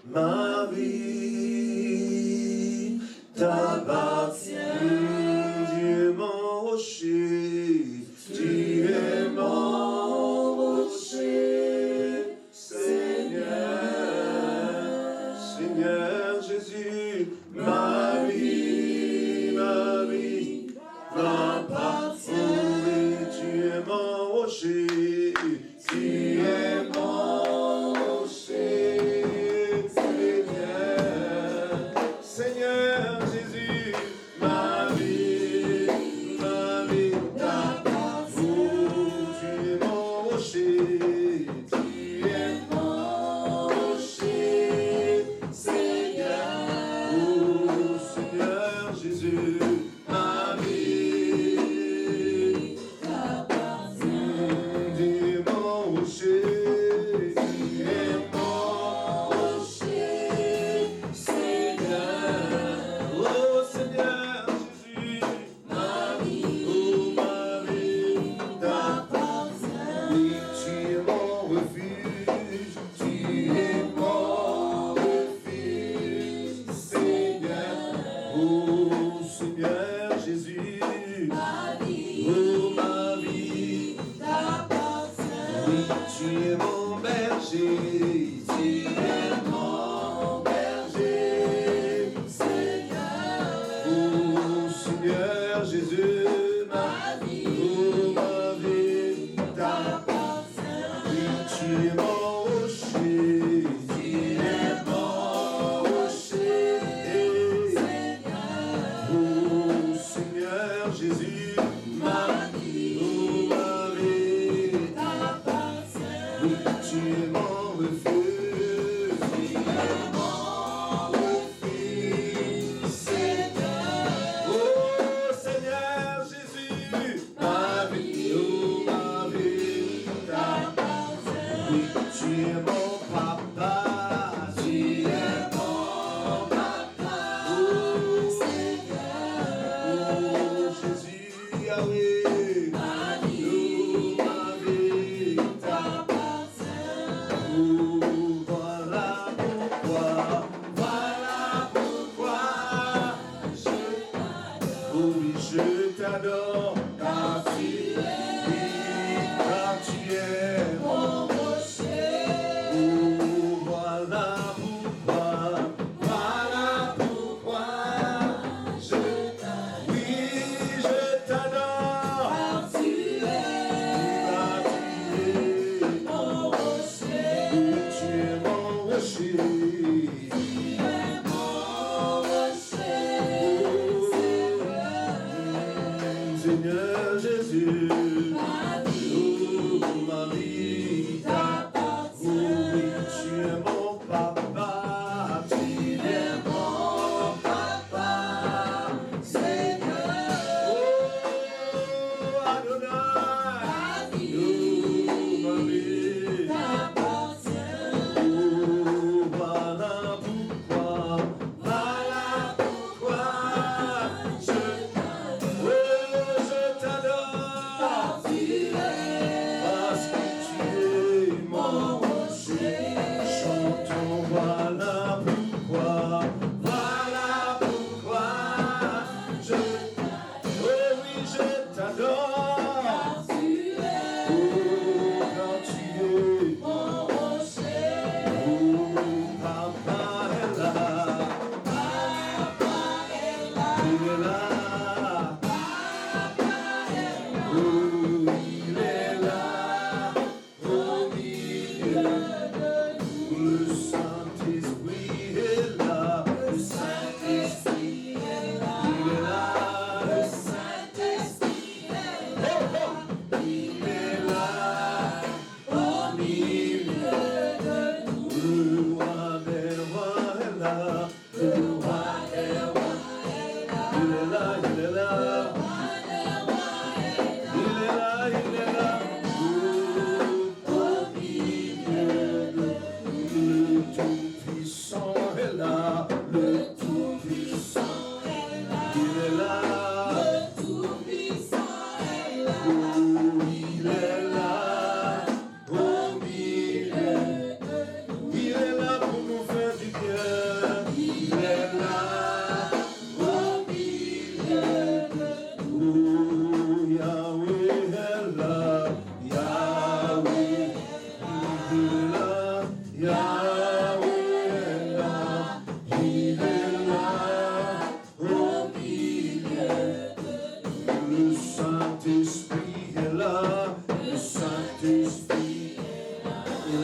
Ma vie t'appartient, Dieu mon rocher, tu es mon rocher, Seigneur, Seigneur Jésus, ma vie t'appartient, tu es mon rocher, tu es mon rocher. Seigneur Jésus, ma vie t'appartient. Tu es mon rocher, tu es mon rocher, Seigneur. Oh Seigneur Jésus, ma vie t'appartient. Tu es mon rocher.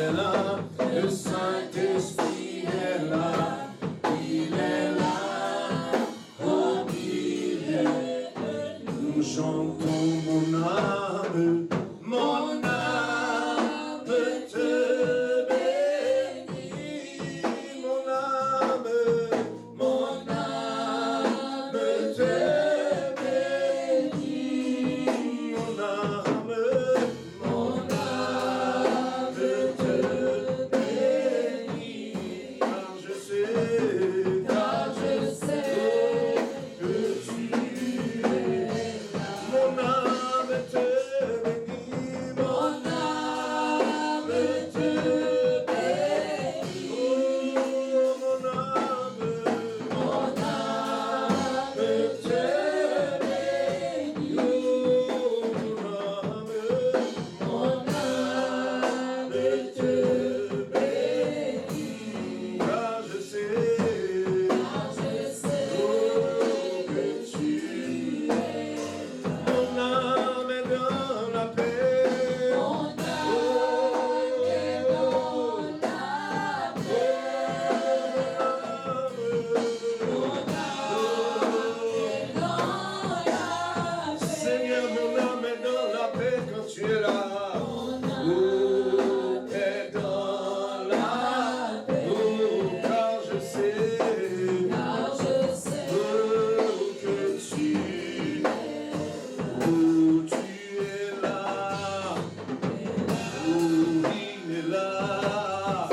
est là, le Saint-Esprit est là, il est là, au milieu de nous. Nous chantons mon âme te bénit, mon âme te bénit, mon âme te bénit, car je sais que tu es là. Mon âme te bénit, mon âme te bénit, oh, mon âme te bénit, oh, mon âme te bénit, car je sais oh, que tu es. Mon âme est dans la paix. Mon âme est dans la paix. Seigneur, mon âme est dans la paix quand tu es là. Mon âme est dans la paix. Oh, car je sais oh, que tu es là. Oh, il est là.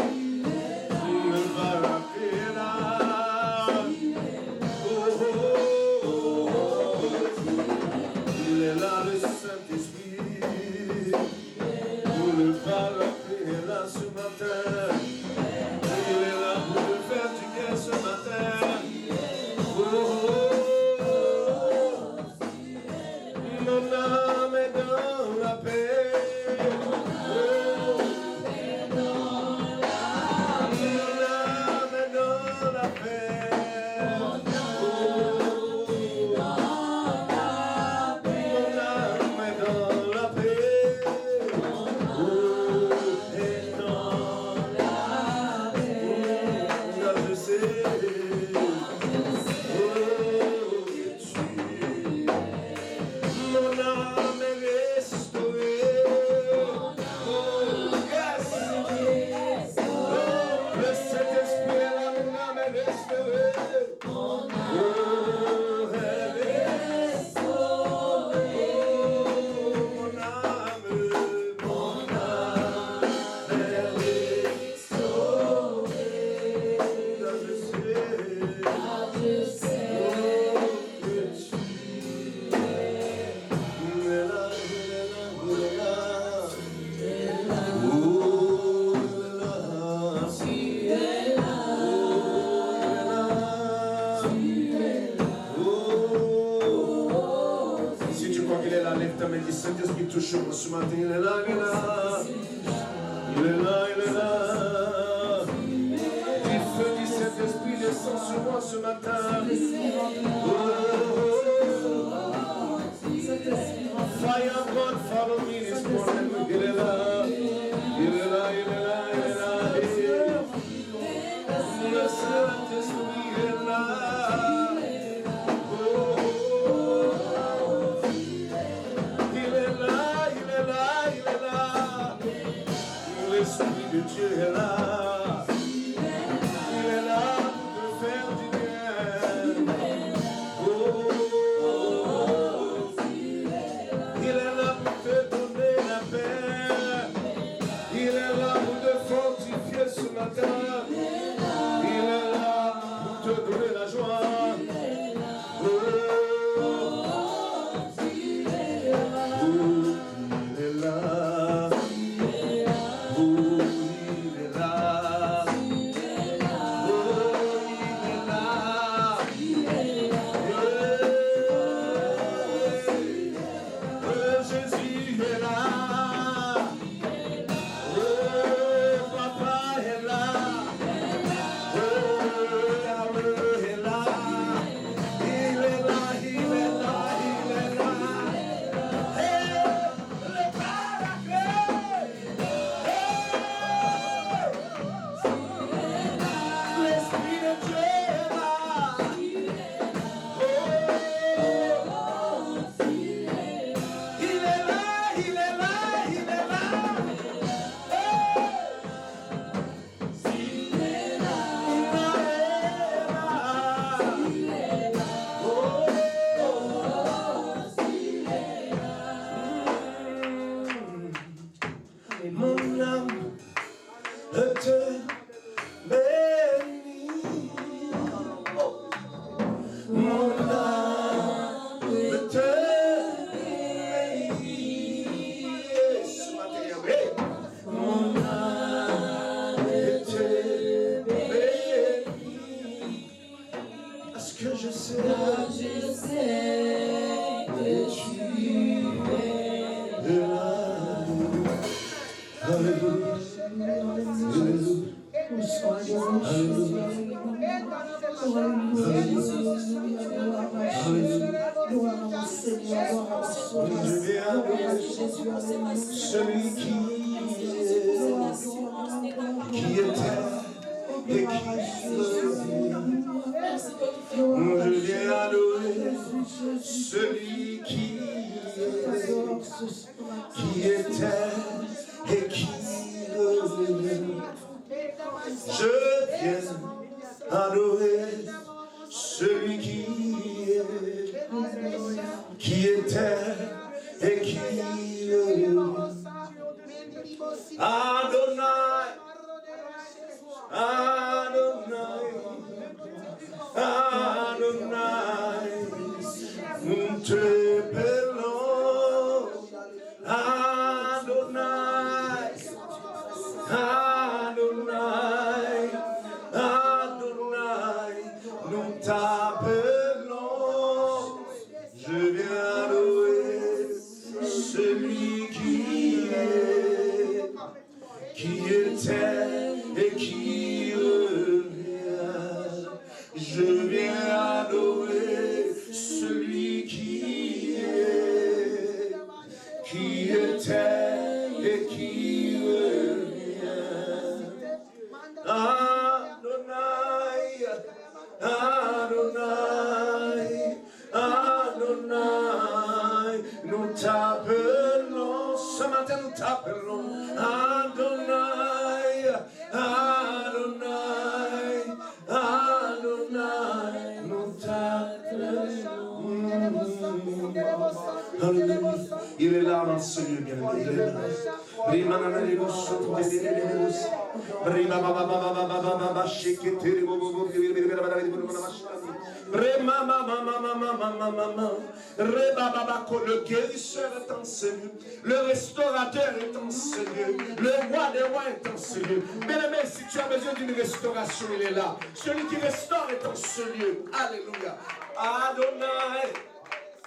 Le barak est là. Oh, oh, oh, oh. Il est là, le Saint-Esprit. Oh, le barak est là ce matin. Il est là pour me faire du bien ce matin. Oh, oh, oh. Mon âme est dans la paix. Oh, mon âme est dans la paix. Oh, mon âme est dans la paix. Oh, est dans la paix. Car je sais oh, que tu es. Mon âme est restaurée. Oh, yes. Oh, le Saint-Esprit est là, mon âme est restaurée. Oh, elle est restaurée. Oh, mon âme est restaurée. Car je sais oh, que tu il est là, il est là, il est là. Oh, il est là. Oh, si tu crois qu'il est là, lève ta main, dis Saint-Esprit, touche-moi ce matin. Il est là, il est là. Il est là, il est là. Dis feu, dis Saint-Esprit, descend sur moi ce matin. Oh, fire God, follow me this morning. Il est là, il est là, il est là, il est là. Le Saint-Esprit est là. Oh, il est là, il est là, il est là. L'Esprit de Dieu est là. Il est là pour te faire du bien. Oh, il est là pour te donner la paix. Il est là pour te fortifier ce matin. Il est là pour te donner la joie. Oh, il est là. Il est là. Oh, il est là. Oh, il est là. Jésus est là. Oh, Papa est là. te bénit. Mon âme te bénit. Ce matin, mon âme te bénit. Parce que je sais que tu es là. Alléluia. Celui qui était et qui je viens adorer celui qui était et qui je viens adorer celui qui était et qui Adonai, Adonai, Adonai, nous te bénissons, Adonai, Adonai, Adonai, nous t'appelons, je viens louer celui qui était et qui revient. Je viens adorer celui qui était et qui revient. Adonai, Adonai, Adonai, nous t'appelons, ce matin nous t'appelons, Adonai, Adonai, Adonai, nous t'appelons. Il est là dans ce lieu, bien aimé, il est là. Le guérisseur est en ce lieu, le restaurateur est en ce lieu, le roi des rois est en ce lieu. Bien-aimé, si tu as besoin d'une restauration, il est là. Celui qui restaure est en ce lieu. Alléluia. Adonai,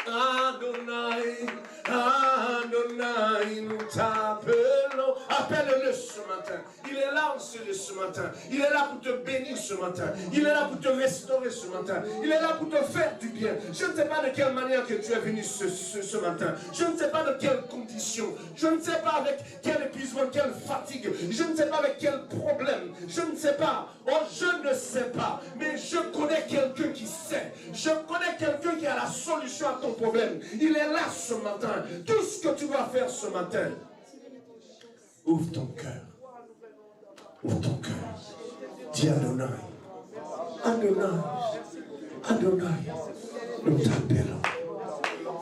Adonai, Adonai, nous t'appelons. Appelle-le ce matin. Il est là ce matin. Il est là pour te bénir ce matin. Il est là pour te restaurer ce matin. Il est là pour te faire du bien. Je ne sais pas de quelle manière que tu es venu ce matin. Je ne sais pas de quelles conditions. Je ne sais pas avec quel épuisement, quelle fatigue. Je ne sais pas avec quel problème. Je ne sais pas. Oh, je ne sais pas. Mais je connais quelqu'un qui sait. Je connais quelqu'un qui a la solution à ton problème. Il est là ce matin. Tout ce que tu dois faire ce matin, ouvre ton cœur. Ouvre ton cœur. Dis Adonai. Adonai. Adonai. Nous t'appelons.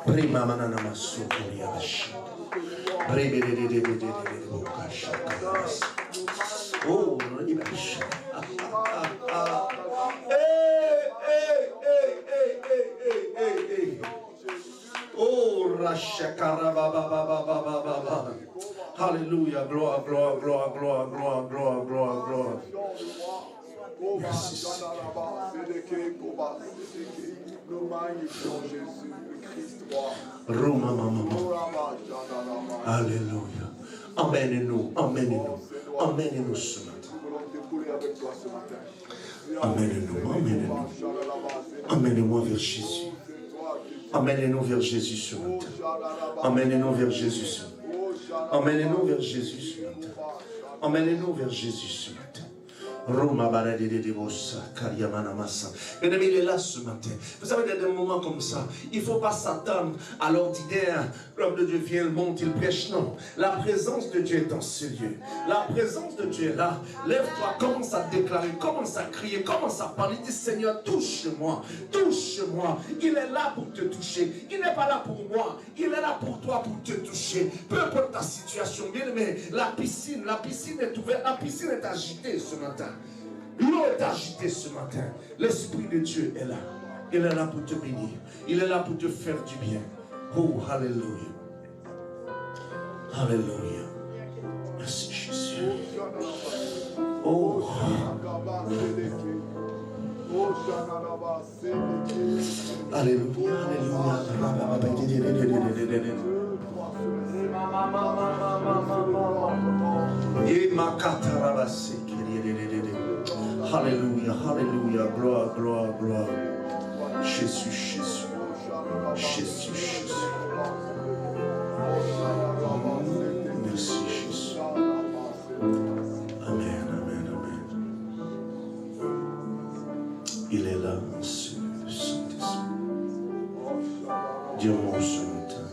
Prima manana masukuri abashi. Oh, ibashi. Hey. Oh, Rashakarababababababa. Alléluia, gloire. Merci, Seigneur. Nous magnifions Jésus, le Christ roi. Alléluia. Emmène-nous ce matin. Emmène-moi vers Jésus. Emmène-nous vers Jésus ce matin. Emmène-nous vers Jésus ce matin. Emmène-nous vers Jésus ce matin. Emmène-nous vers Jésus ce matin. Bien-aimé, il est là ce matin. Vous savez, dans des moments comme ça, il ne faut pas s'attendre à l'ordinaire. L'homme de Dieu vient, il monte, il prêche. Non. La présence de Dieu est dans ce lieu. La présence de Dieu est là. Lève-toi, commence à déclarer, commence à crier, commence à parler. Dis Seigneur, touche-moi, touche-moi. Il est là pour te toucher. Il n'est pas là pour moi. Il est là pour toi, pour te toucher. Peu importe ta situation, bien-aimé, la piscine est ouverte, la piscine est agitée ce matin. L'eau est agitée ce matin. L'Esprit de Dieu est là. Il est là pour te bénir. Il est là pour te faire du bien. Oh, alléluia. Alléluia. Merci Jésus. Oh. Alléluia. Alléluia, alléluia, gloire, gloire, gloire. Jésus, Jésus. Jésus, Jésus. Merci Jésus. Amen, amen, amen. Il est là, monsieur le Saint-Esprit. Dis-moi ce matin.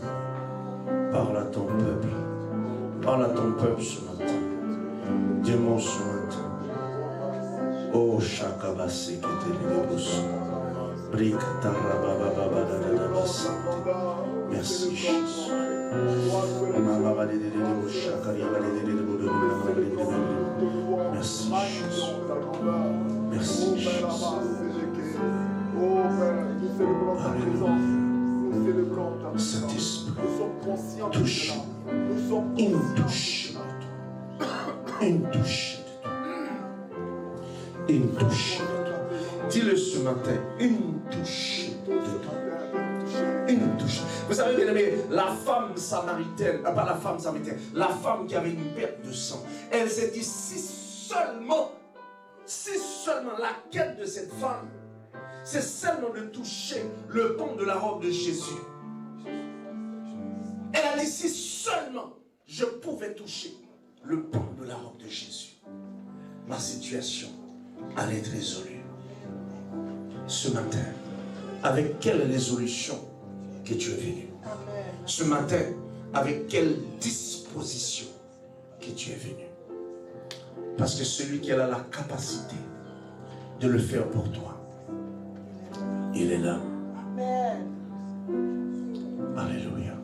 Parle à ton peuple. Parle à ton peuple ce matin. Dis-moi ce matin. Oh, Shakabasi, que te libérous. Merci Jésus. Merci Jésus. Merci Jésus. Saint-Esprit, touche. Une touche. Une touche. Une touche. Dis-le ce matin, une touche de toi. Une touche. Vous savez, bien aimé, la femme samaritaine, pas la femme samaritaine, la femme qui avait une perte de sang, elle s'est dit, si seulement la quête de cette femme, c'est seulement de toucher le pan de la robe de Jésus. Elle a dit, si seulement je pouvais toucher le pan de la robe de Jésus, ma situation allait être résolue. Ce matin, avec quelle résolution que tu es venu? Ce matin, avec quelle disposition que tu es venu? Parce que celui qui a la capacité de le faire pour toi, il est là. Amen. Alléluia.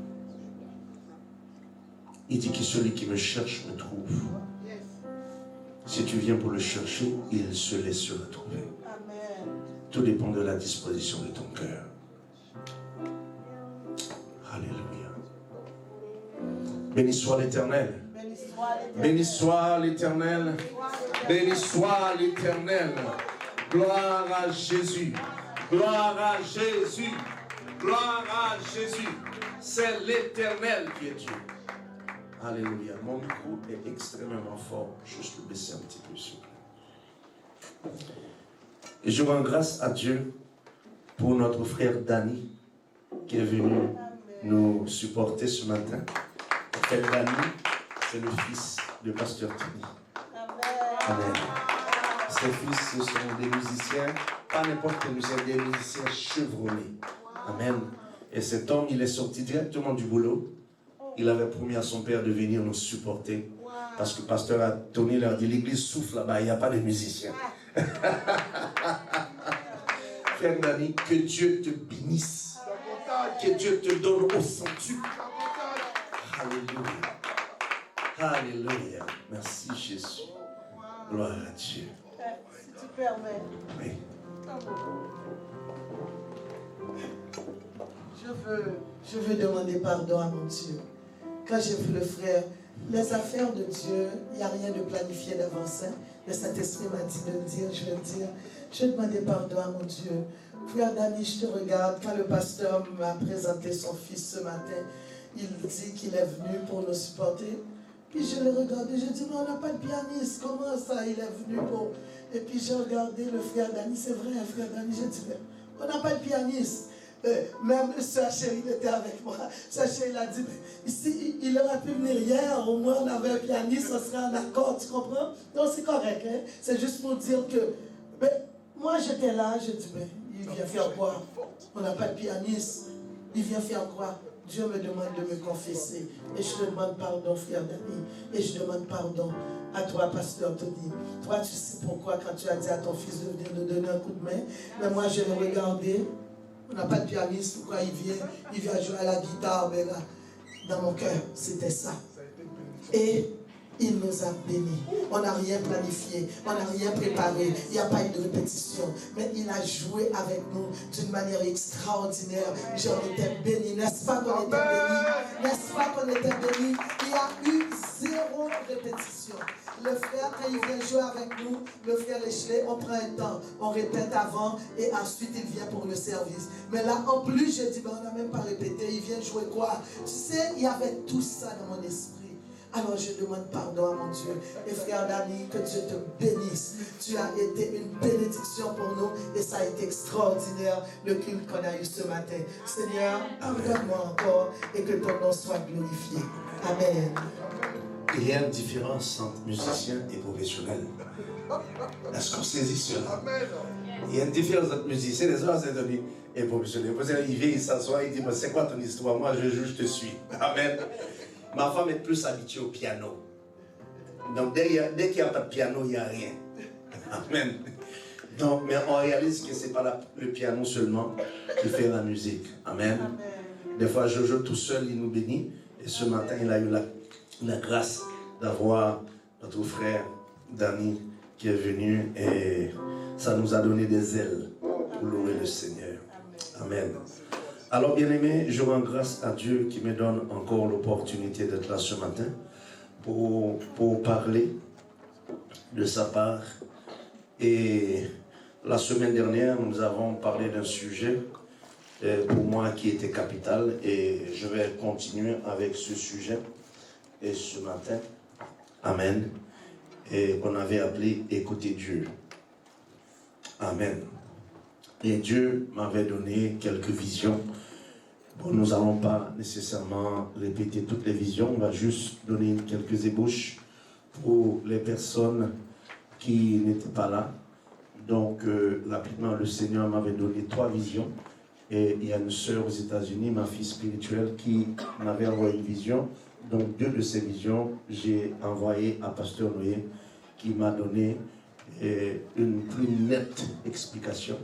Il dit que celui qui me cherche me trouve. Si tu viens pour le chercher, il se laissera trouver. Tout dépend de la disposition de ton cœur. Alléluia. Béni soit l'Éternel. Béni soit l'Éternel. Béni soit l'Éternel. Gloire à Jésus. Gloire à Jésus. Gloire à Jésus. C'est l'Éternel qui est Dieu. Alléluia. Mon micro est extrêmement fort. Juste le baisser un petit peu, s'il vous plaît. Et je rends grâce à Dieu pour notre frère Danny qui est venu nous supporter ce matin. Frère Danny, c'est le fils de Pasteur Tony. Amen. Ses fils, ce sont des musiciens, pas n'importe quel musicien, des musiciens chevronnés. Amen. Et cet homme, il est sorti directement du boulot. Il avait promis à son père de venir nous supporter. Parce que Pasteur Tony leur dit, l'église souffle là-bas, il n'y a pas de musiciens. Frère Dani, que Dieu te bénisse. Que Dieu te donne au centuple. Alléluia. Alléluia. Merci Jésus. Gloire à Dieu. Si tu permets. Oui. Je veux demander pardon à mon Dieu. Quand j'ai vu le frère, les affaires de Dieu, il n'y a rien de planifié d'avance. Le Saint-Esprit m'a dit de le dire, je vais le dire. Je demandais pardon à mon Dieu. Frère Dani, je te regarde. Quand le pasteur m'a présenté son fils ce matin, il dit qu'il est venu pour nous supporter. Puis je le regardais, je dis, mais on n'a pas de pianiste. Comment ça, il est venu pour... Et puis j'ai regardé le frère Dani, c'est vrai, frère Dani, je dis, on n'a pas de pianiste. Même Sœur Chérie était avec moi. Sœur Chérie a dit, ici, il aurait pu venir hier, au moins on avait un pianiste, on serait en accord, tu comprends? Donc c'est correct, hein? C'est juste pour dire que, ben, moi j'étais là, je dis, ben, il vient faire quoi? On n'a pas de pianiste. Il vient faire quoi? Dieu me demande de me confesser. Et je te demande pardon, frère Dani. Et je demande pardon à toi, pasteur Tony. Toi, tu sais pourquoi, quand tu as dit à ton fils de venir nous donner un coup de main, mais moi, je l'ai regardé. On n'a pas de pianiste. Pourquoi il vient jouer à la guitare? Mais là, dans mon cœur, c'était ça. Et il nous a bénis. On n'a rien planifié, on n'a rien préparé, il n'y a pas eu de répétition. Mais il a joué avec nous d'une manière extraordinaire. J'en étais béni. N'est-ce pas qu'on était béni? N'est-ce pas qu'on était béni? Il y a eu 0 répétition. Le frère, quand il vient jouer avec nous, le frère Échelé, on prend un temps, on répète avant et ensuite il vient pour le service. Mais là, en plus, j'ai dit, ben, on n'a même pas répété, il vient jouer quoi? Tu sais, il y avait tout ça dans mon esprit. Alors je demande pardon à mon Dieu. Et frère Dani, que Dieu te bénisse. Tu as été une bénédiction pour nous et ça a été extraordinaire le culte qu'on a eu ce matin. Seigneur, pardonne-moi encore et que ton nom soit glorifié. Amen. Il y a une différence entre musicien et professionnel. Est-ce qu'on saisit cela? Il y a une différence entre musicien et professionnel. Il vient, il s'assoit, il dit, c'est quoi ton histoire? Moi, je joue, je te suis. Amen. Ma femme est plus habituée au piano. Donc, dès qu'il n'y a pas de piano, il n'y a rien. Amen. Donc, mais on réalise que ce n'est pas le piano seulement qui fait la musique. Amen. Amen. Des fois, je joue tout seul, il nous bénit. Et ce matin, il a eu la grâce d'avoir notre frère Dani qui est venu. Et ça nous a donné des ailes pour louer le Seigneur. Amen. Alors, bien-aimés, je rends grâce à Dieu qui me donne encore l'opportunité d'être là ce matin pour parler de sa part. Et la semaine dernière, nous avons parlé d'un sujet pour moi qui était capital et je vais continuer avec ce sujet. Et ce matin, Amen, et qu'on avait appelé « Écouter Dieu ». Amen. Et Dieu m'avait donné quelques visions. Bon, nous n'allons pas nécessairement répéter toutes les visions, on va juste donner quelques ébauches pour les personnes qui n'étaient pas là. Donc, rapidement, le Seigneur m'avait donné 3 visions. Et il y a une sœur aux États-Unis, ma fille spirituelle, qui m'avait envoyé une vision. Donc, 2 de ces visions, j'ai envoyé à Pasteur Noé, qui m'a donné une plus nette explication.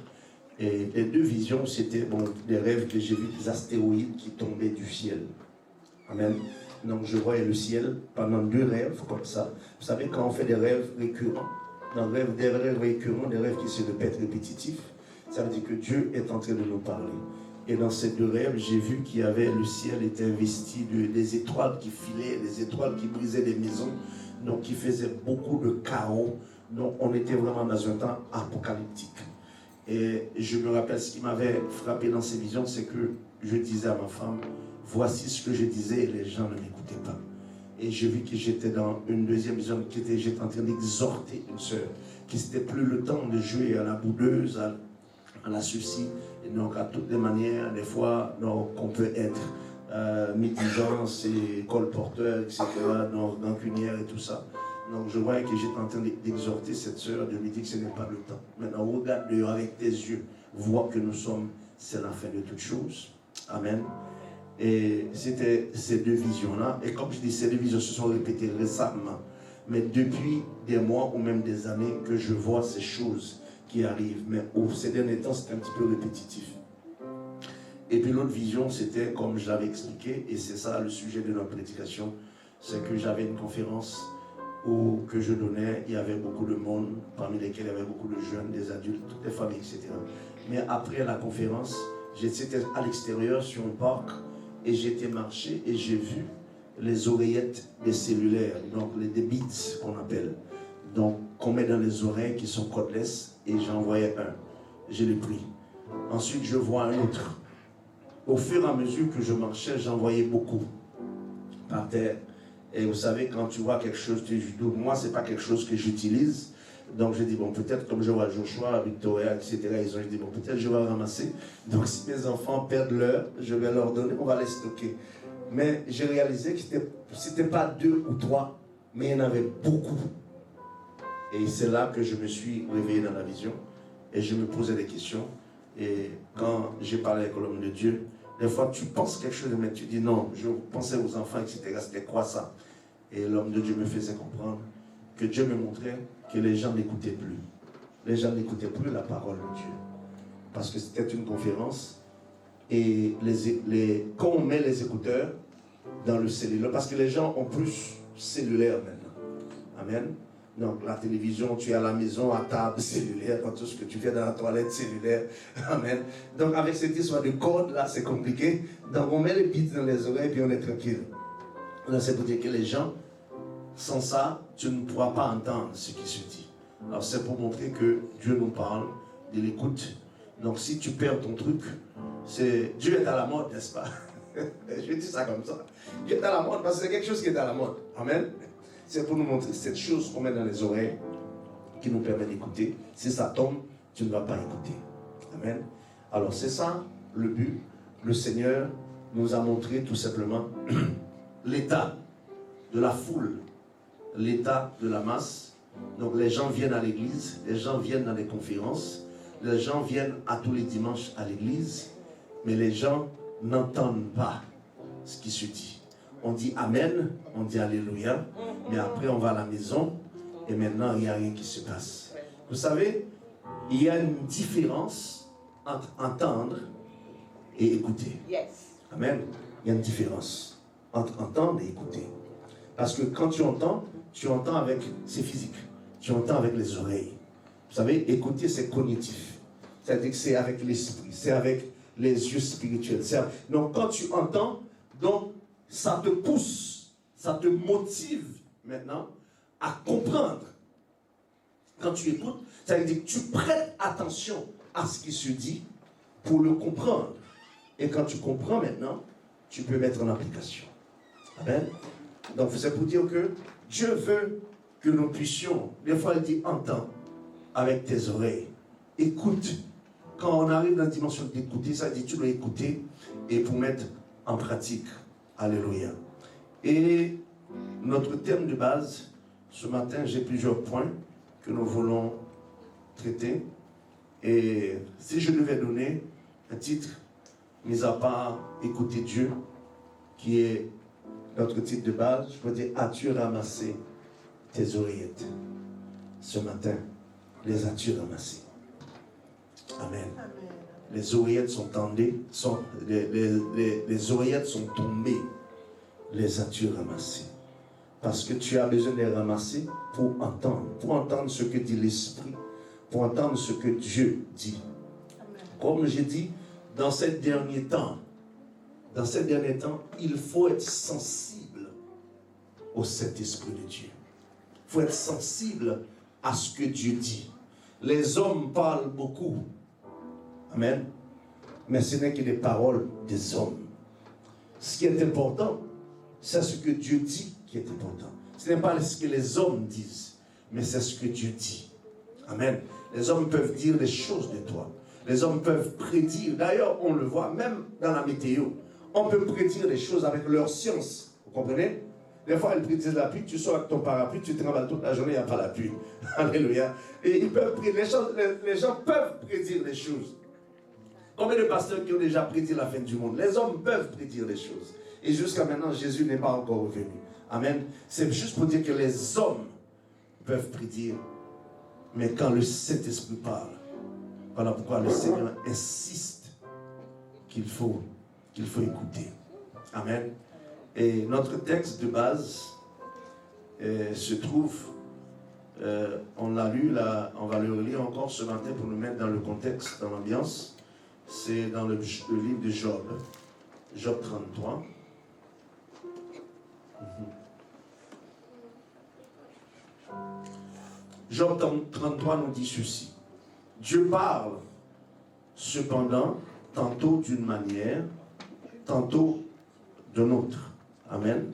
Et les 2 visions, c'était des rêves que j'ai vus, des astéroïdes qui tombaient du ciel. Amen. Donc je voyais le ciel pendant 2 rêves comme ça. Vous savez, quand on fait des rêves récurrents, des rêves récurrents, des rêves qui se répètent répétitifs, ça veut dire que Dieu est en train de nous parler. Et dans ces 2 rêves, j'ai vu qu'il y avait, le ciel était investi des étoiles qui filaient, des étoiles qui brisaient des maisons, donc qui faisaient beaucoup de chaos. Donc on était vraiment dans un temps apocalyptique. Et je me rappelle ce qui m'avait frappé dans ces visions, c'est que je disais à ma femme, voici ce que je disais et les gens ne m'écoutaient pas. Et j'ai vu que j'étais dans une deuxième vision, j'étais en train d'exhorter une sœur, qui n'était plus le temps de jouer à la boudeuse, à la ceci. Et donc à toutes les manières, des fois, donc, on peut être médisance et colporteur, etc., donc rancunière et tout ça. Donc je voyais que j'étais en train d'exhorter cette sœur, de lui dire que ce n'est pas le temps. Maintenant, regarde dehors avec tes yeux, vois que c'est la fin de toutes choses. Amen. Et c'était ces 2 visions-là. Et comme je dis, ces 2 visions se sont répétées récemment. Mais depuis des mois ou même des années que je vois ces choses qui arrivent. Mais ces derniers temps, c'était un petit peu répétitif. Et puis l'autre vision, c'était comme je l'avais expliqué, et c'est ça le sujet de notre prédication, c'est que j'avais une conférence que je donnais, il y avait beaucoup de monde, parmi lesquels il y avait beaucoup de jeunes, des adultes, toutes les familles, etc. Mais après la conférence, j'étais à l'extérieur sur un parc et j'étais marché et j'ai vu les oreillettes des cellulaires, donc des beats qu'on appelle, donc qu'on met dans les oreilles qui sont cordless, et j'en voyais un, je l'ai pris. Ensuite je vois un autre. Au fur et à mesure que je marchais, j'en voyais beaucoup par terre. Et vous savez, quand tu vois quelque chose, moi, ce n'est pas quelque chose que j'utilise. Donc j'ai dit, bon, peut-être comme je vois Joshua, Victoria, etc., ils ont dit, bon, peut-être je vais ramasser. Donc si mes enfants perdent l'heure, je vais leur donner, on va les stocker. Mais j'ai réalisé que c'était pas 2 ou 3, mais il y en avait beaucoup. Et c'est là que je me suis réveillé dans la vision et je me posais des questions. Et quand j'ai parlé avec l'homme de Dieu, des fois tu penses quelque chose, mais tu dis non, je pensais aux enfants, etc. C'était quoi ça? Et l'homme de Dieu me faisait comprendre que Dieu me montrait que les gens n'écoutaient plus. Les gens n'écoutaient plus la parole de Dieu. Parce que c'était une conférence et quand on met les écouteurs dans le cellulaire, parce que les gens ont plus cellulaire maintenant. Amen. Donc la télévision, tu es à la maison, à table, cellulaire, quand tout ce que tu fais dans la toilette, cellulaire. Amen. Donc avec cette histoire de code, là, c'est compliqué. Donc on met les beats dans les oreilles, puis on est tranquille. Là, c'est pour dire que les gens, sans ça, tu ne pourras pas entendre ce qui se dit. Alors c'est pour montrer que Dieu nous parle, de l'écoute. Donc si tu perds ton truc, Dieu est à la mode, n'est-ce pas? Je dis ça comme ça. Dieu est à la mode parce que c'est quelque chose qui est à la mode. Amen. C'est pour nous montrer cette chose qu'on met dans les oreilles qui nous permet d'écouter. Si ça tombe, tu ne vas pas écouter. Amen. Alors c'est ça le but. Le Seigneur nous a montré tout simplement l'état de la foule, l'état de la masse. Donc les gens viennent à l'église, les gens viennent dans les conférences, les gens viennent à tous les dimanches à l'église, mais les gens n'entendent pas ce qui se dit. On dit Amen, on dit Alléluia, mais après on va à la maison et maintenant il n'y a rien qui se passe. Vous savez, il y a une différence entre entendre et écouter. Amen. Il y a une différence entre entendre et écouter. Parce que quand tu entends avec, c'est physique, tu entends avec les oreilles. Vous savez, écouter c'est cognitif. C'est-à-dire que c'est avec l'esprit, c'est avec les yeux spirituels. Donc quand tu entends, donc ça te pousse, ça te motive maintenant à comprendre. Quand tu écoutes, ça veut dire que tu prêtes attention à ce qui se dit pour le comprendre. Et quand tu comprends maintenant, tu peux mettre en application. Amen. Donc c'est pour dire que Dieu veut que nous puissions, des fois il dit entends avec tes oreilles, écoute. Quand on arrive dans la dimension d'écouter, ça dit tu dois écouter et pour mettre en pratique. Alléluia. Et notre thème de base, ce matin, j'ai plusieurs points que nous voulons traiter. Et si je devais donner un titre, mis à part écouter Dieu, qui est notre titre de base, je peux dire as-tu ramassé tes oreillettes? Ce matin, les as-tu ramassées? Amen. Les oreillettes sont tombées, les oreillettes sont tombées. Les as-tu ramassées? Parce que tu as besoin de les ramasser pour entendre ce que dit l'Esprit, pour entendre ce que Dieu dit. Amen. Comme j'ai dit, dans ces derniers temps, il faut être sensible au Saint-Esprit de Dieu. Il faut être sensible à ce que Dieu dit. Les hommes parlent beaucoup. Amen. Mais ce n'est que des paroles des hommes. Ce qui est important, c'est ce que Dieu dit qui est important. Ce n'est pas ce que les hommes disent, mais c'est ce que Dieu dit. Amen. Les hommes peuvent dire des choses de toi. Les hommes peuvent prédire. D'ailleurs, on le voit même dans la météo. On peut prédire des choses avec leur science. Vous comprenez? Des fois, elles prédisent la pluie, tu sors avec ton parapluie, tu travailles toute la journée, il n'y a pas la pluie. Alléluia. Et ils peuvent prédire, les gens peuvent prédire des choses. Combien de pasteurs qui ont déjà prédit la fin du monde? Les hommes peuvent prédire des choses. Et jusqu'à maintenant, Jésus n'est pas encore revenu. Amen. C'est juste pour dire que les hommes peuvent prédire. Mais quand le Saint-Esprit parle, voilà pourquoi le Seigneur insiste qu'il faut écouter. Amen. Et notre texte de base se trouve, on l'a lu, là, on va le relire encore ce matin pour nous mettre dans le contexte, dans l'ambiance. C'est dans le livre de Job, Job 33. Job 33 nous dit ceci. Dieu parle, cependant, tantôt d'une manière, tantôt d'une autre. Amen.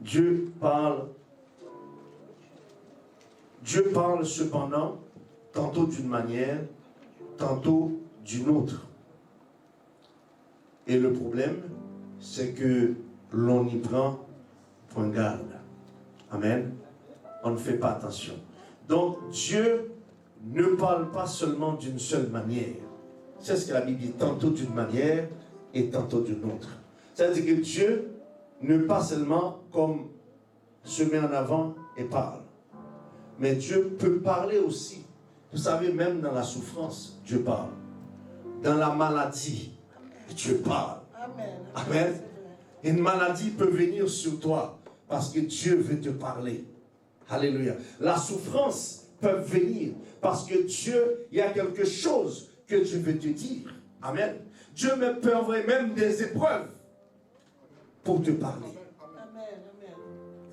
Dieu parle Dieu parle cependant, tantôt d'une manière, tantôt d'une autre. Et le problème, c'est que l'on y prend point garde. Amen. On ne fait pas attention. Donc Dieu ne parle pas seulement d'une seule manière. C'est ce que la Bible dit, tantôt d'une manière et tantôt d'une autre. C'est-à-dire que Dieu ne pas seulement comme se met en avant et parle. Mais Dieu peut parler aussi. Vous savez, même dans la souffrance, Dieu parle. Dans la maladie, Dieu parle. Amen. Amen. Une maladie peut venir sur toi parce que Dieu veut te parler. Alléluia. La souffrance peut venir parce que Dieu, il y a quelque chose que Dieu veut te dire. Amen. Dieu peut envoyer même des épreuves pour te parler. Amen. Amen.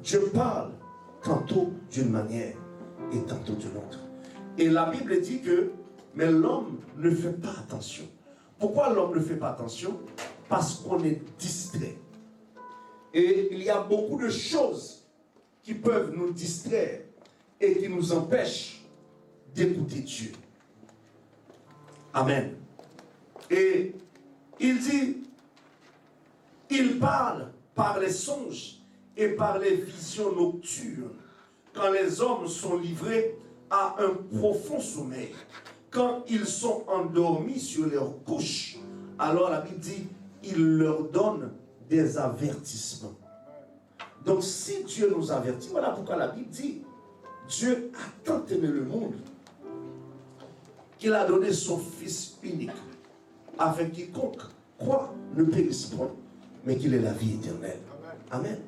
Dieu parle tantôt d'une manière et tantôt d'une autre. Et la Bible dit que, mais l'homme ne fait pas attention. Pourquoi l'homme ne fait pas attention? Parce qu'on est distrait. Et il y a beaucoup de choses qui peuvent nous distraire et qui nous empêchent d'écouter Dieu. Amen. Et il dit, il parle par les songes et par les visions nocturnes, quand les hommes sont livrés à un profond sommeil, quand ils sont endormis sur leurs couches. Alors la Bible dit, il leur donne des avertissements. Donc si Dieu nous avertit, voilà pourquoi la Bible dit, Dieu a tant aimé le monde qu'il a donné son Fils unique, afin que quiconque croit ne périsse point, mais qu'il ait la vie éternelle. Amen.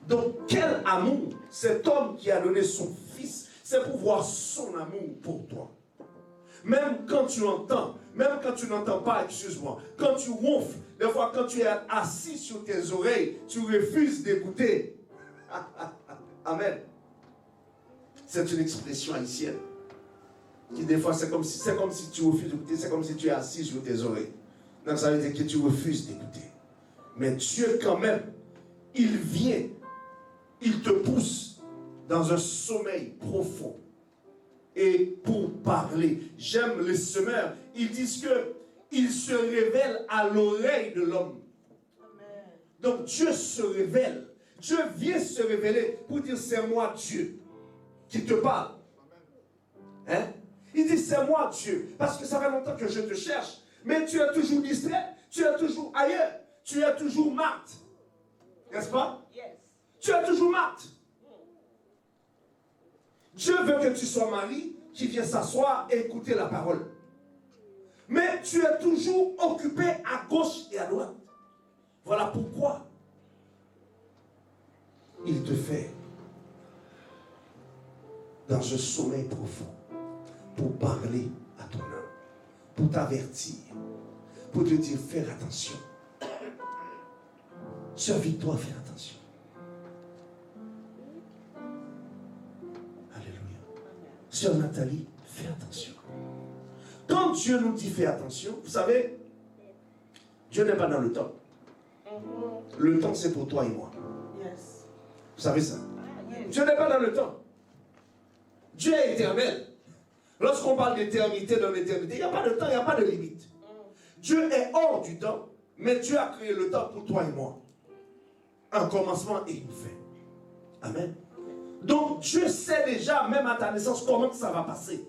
Donc quel amour, cet homme qui a donné son Fils, c'est pour voir son amour pour toi. Même quand tu entends, même quand tu n'entends pas, excuse-moi, quand tu ronfles, des fois quand tu es assis sur tes oreilles, tu refuses d'écouter. Amen. C'est une expression haïtienne. Qui des fois c'est comme si tu refuses d'écouter, c'est comme si tu es assis sur tes oreilles. Donc ça veut dire que tu refuses d'écouter. Mais Dieu quand même, il vient, il te pousse dans un sommeil profond. Et pour parler, j'aime les semeurs, ils disent que il se révèle à l'oreille de l'homme. Donc Dieu se révèle. Dieu vient se révéler pour dire c'est moi Dieu qui te parle. Hein? Il dit c'est moi Dieu, parce que ça fait longtemps que je te cherche, mais tu es toujours distrait, tu es toujours ailleurs, tu es toujours marte. N'est-ce pas? Yes. Tu es toujours marte. Dieu veut que tu sois Marie qui vient s'asseoir et écouter la parole. Mais tu es toujours occupé à gauche et à droite. Voilà pourquoi il te fait dans un sommeil profond pour parler à ton âme, pour t'avertir, pour te dire fais attention. Sœur Victoire, fais attention. Alléluia. Sœur Nathalie, fais attention. Quand Dieu nous dit fais attention, vous savez, Dieu n'est pas dans le temps. Le temps, c'est pour toi et moi. Yes. Vous savez ça? Dieu n'est pas dans le temps. Dieu est éternel. Lorsqu'on parle d'éternité dans l'éternité, il n'y a pas de temps, il n'y a pas de limite. Dieu est hors du temps, mais Dieu a créé le temps pour toi et moi. Un commencement et une fin. Amen. Donc Dieu sait déjà, même à ta naissance, comment ça va passer.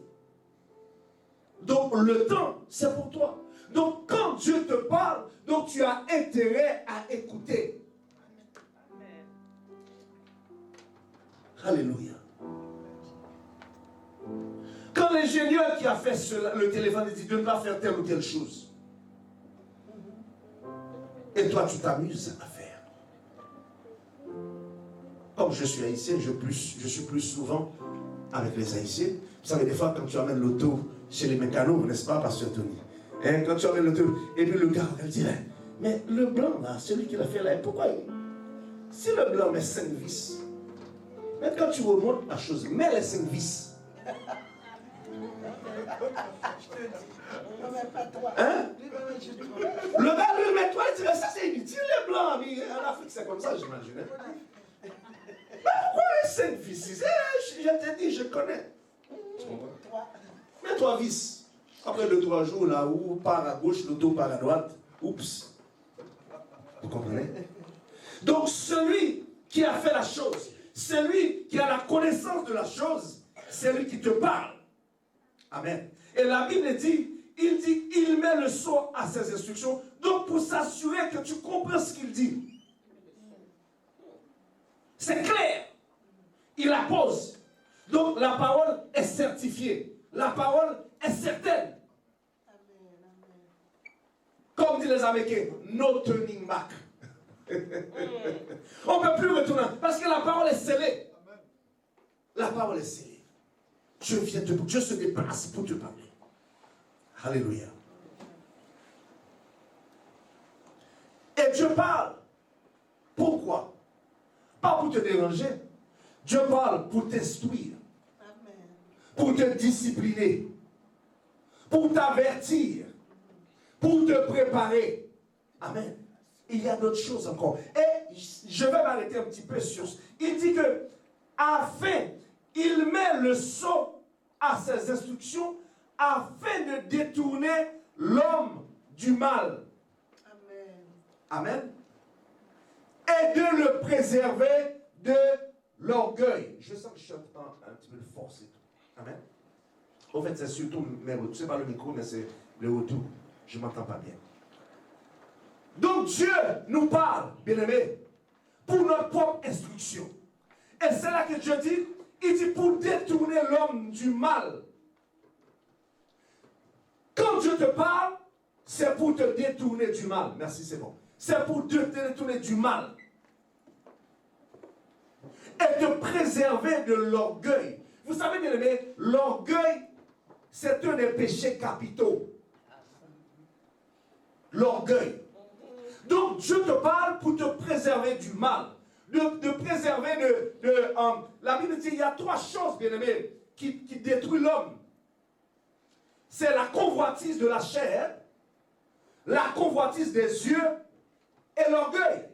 Donc le temps, c'est pour toi. Donc quand Dieu te parle, donc tu as intérêt à écouter. Amen. Alléluia. Quand l'ingénieur qui a fait le téléphone dit de ne pas faire telle ou telle chose, et toi tu t'amuses à faire. Comme je suis haïtien, je suis plus souvent avec les haïtiens. Vous savez, des fois quand tu amènes l'auto chez les mécanos, n'est-ce pas, Pasteur Tony? Hein, quand tu amènes l'auto, et puis le gars, il dirait, mais le blanc là, celui qui l'a fait là, pourquoi si le blanc met 5 vis, mais quand tu remontes la chose, mets les 5 vis. Hein? Le gars lui met toi, il dirait ça c'est inutile les blancs, en Afrique c'est comme ça j'imagine. Mais pourquoi 5 vis. Je t'ai dit, je connais. Tu comprends? Mais 3 vis. Après 2-3 jours, là où part à gauche, l'auto part à droite. Oups. Vous comprenez? Donc celui qui a fait la chose, celui qui a la connaissance de la chose, c'est lui qui te parle. Amen. Et la Bible dit, il met le sceau à ses instructions, donc pour s'assurer que tu comprends ce qu'il dit. C'est clair. Il la pose. Donc la parole est certifiée. La parole est certaine. Comme disent les Américains, no turning back. On ne peut plus retourner. Parce que la parole est scellée. La parole est scellée. Dieu se déplace pour te parler. Alléluia. Et Dieu parle. Pourquoi? Pas pour te déranger. Dieu parle pour t'instruire. Pour te discipliner. Pour t'avertir. Pour te préparer. Amen. Il y a d'autres choses encore. Et je vais m'arrêter un petit peu sur... Il dit que, afin, il met le sceau à ses instructions, afin de détourner l'homme du mal. Amen. Amen. Et de le préserver de l'orgueil. Je sens que je suis un petit peu de force et tout. Amen. En fait, c'est surtout mes retours. Ce n'est pas le micro, mais c'est le retour. Je ne m'entends pas bien. Donc Dieu nous parle, bien-aimés, pour notre propre instruction. Et c'est là que Dieu dit, il dit pour détourner l'homme du mal. Quand Dieu te parle, c'est pour te détourner du mal. Merci, c'est bon. C'est pour te détourner du mal. Et te préserver de l'orgueil. Vous savez, bien-aimés, l'orgueil, c'est un des péchés capitaux. L'orgueil. Donc Dieu te parle pour te préserver du mal. De préserver la Bible dit, il y a 3 choses, bien-aimés, qui détruisent l'homme. C'est la convoitise de la chair, la convoitise des yeux et l'orgueil.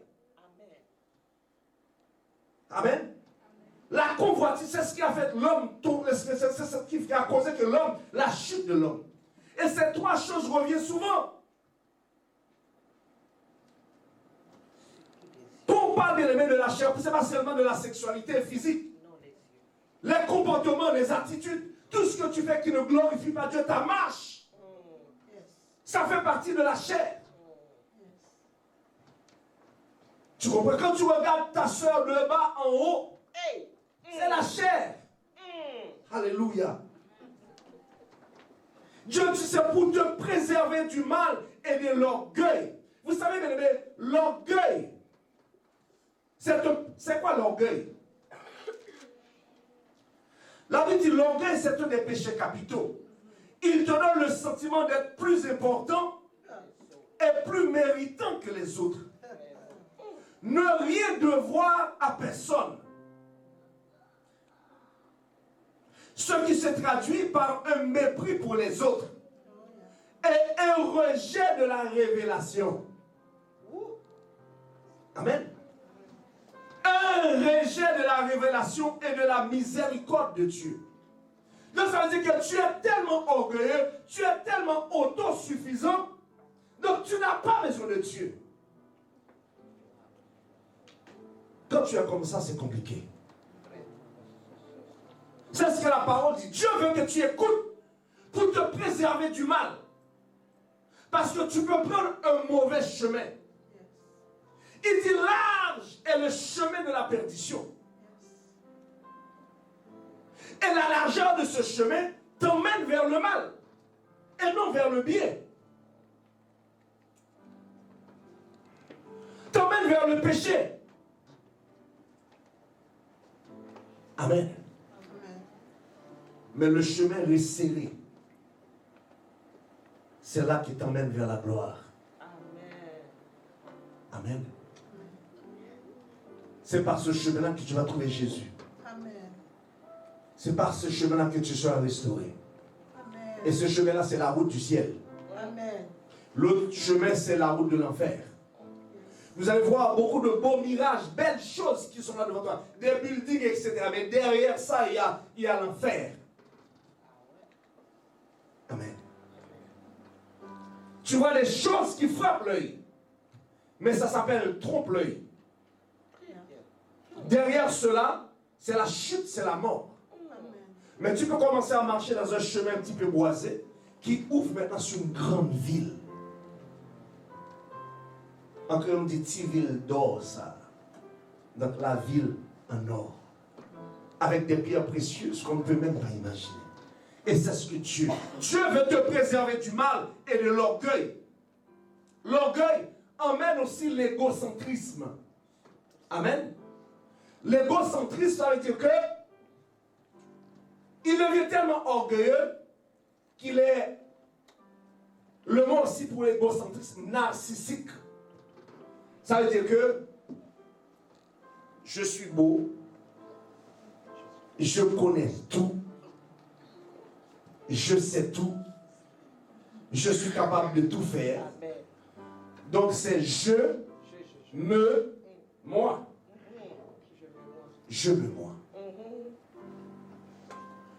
Amen. La convoitise, c'est ce qui a fait l'homme, c'est ce qui a causé que l'homme, la chute de l'homme. Et ces 3 choses reviennent souvent. Pour parler, bien aimé, de la chair, ce n'est pas seulement de la sexualité physique. Les comportements, les attitudes, tout ce que tu fais qui ne glorifie pas Dieu, ta marche, ça fait partie de la chair. Tu comprends? Quand tu regardes ta soeur de bas en haut, c'est la chair. Alléluia. Dieu dit c'est pour te préserver du mal et de l'orgueil. Vous savez, bien aimé, l'orgueil, c'est quoi l'orgueil? La Bible dit l'orgueil, c'est un des péchés capitaux. Il te donne le sentiment d'être plus important et plus méritant que les autres. Ne rien devoir à personne. Ce qui se traduit par un mépris pour les autres et un rejet de la révélation. Amen. Un rejet de la révélation et de la miséricorde de Dieu. Donc ça veut dire que tu es tellement orgueilleux, tu es tellement autosuffisant, donc tu n'as pas besoin de Dieu. Quand tu es comme ça, c'est compliqué. C'est ce que la parole dit. Dieu veut que tu écoutes pour te préserver du mal. Parce que tu peux prendre un mauvais chemin. Il dit large est le chemin de la perdition. Et la largeur de ce chemin t'emmène vers le mal et non vers le bien. T'emmène vers le péché. Amen. Mais le chemin resserré, c'est là qui t'emmène vers la gloire. Amen. C'est par ce chemin-là que tu vas trouver Jésus. C'est par ce chemin-là que tu seras restauré. Amen. Et ce chemin-là, c'est la route du ciel. L'autre chemin, c'est la route de l'enfer. Vous allez voir beaucoup de beaux mirages, belles choses qui sont là devant toi. Des buildings, etc. Mais derrière ça, il y a l'enfer. Amen. Tu vois les choses qui frappent l'œil. Mais ça s'appelle trompe-l'œil. Derrière cela, c'est la chute, c'est la mort. Mais tu peux commencer à marcher dans un chemin un petit peu boisé qui ouvre maintenant sur une grande ville. En créole, on dit petite ville d'or, ça. Donc la ville en or. Avec des pierres précieuses qu'on ne peut même pas imaginer. Et c'est ce que Dieu veut te préserver du mal et de l'orgueil. L'orgueil emmène aussi l'égocentrisme. Amen. L'égocentrisme, ça veut dire que il devient tellement orgueilleux qu'il est, le mot aussi pour l'égocentrisme, narcissique. Ça veut dire que je suis beau, je connais tout, je sais tout, je suis capable de tout faire. Donc c'est je, me, moi. Je, me, moi.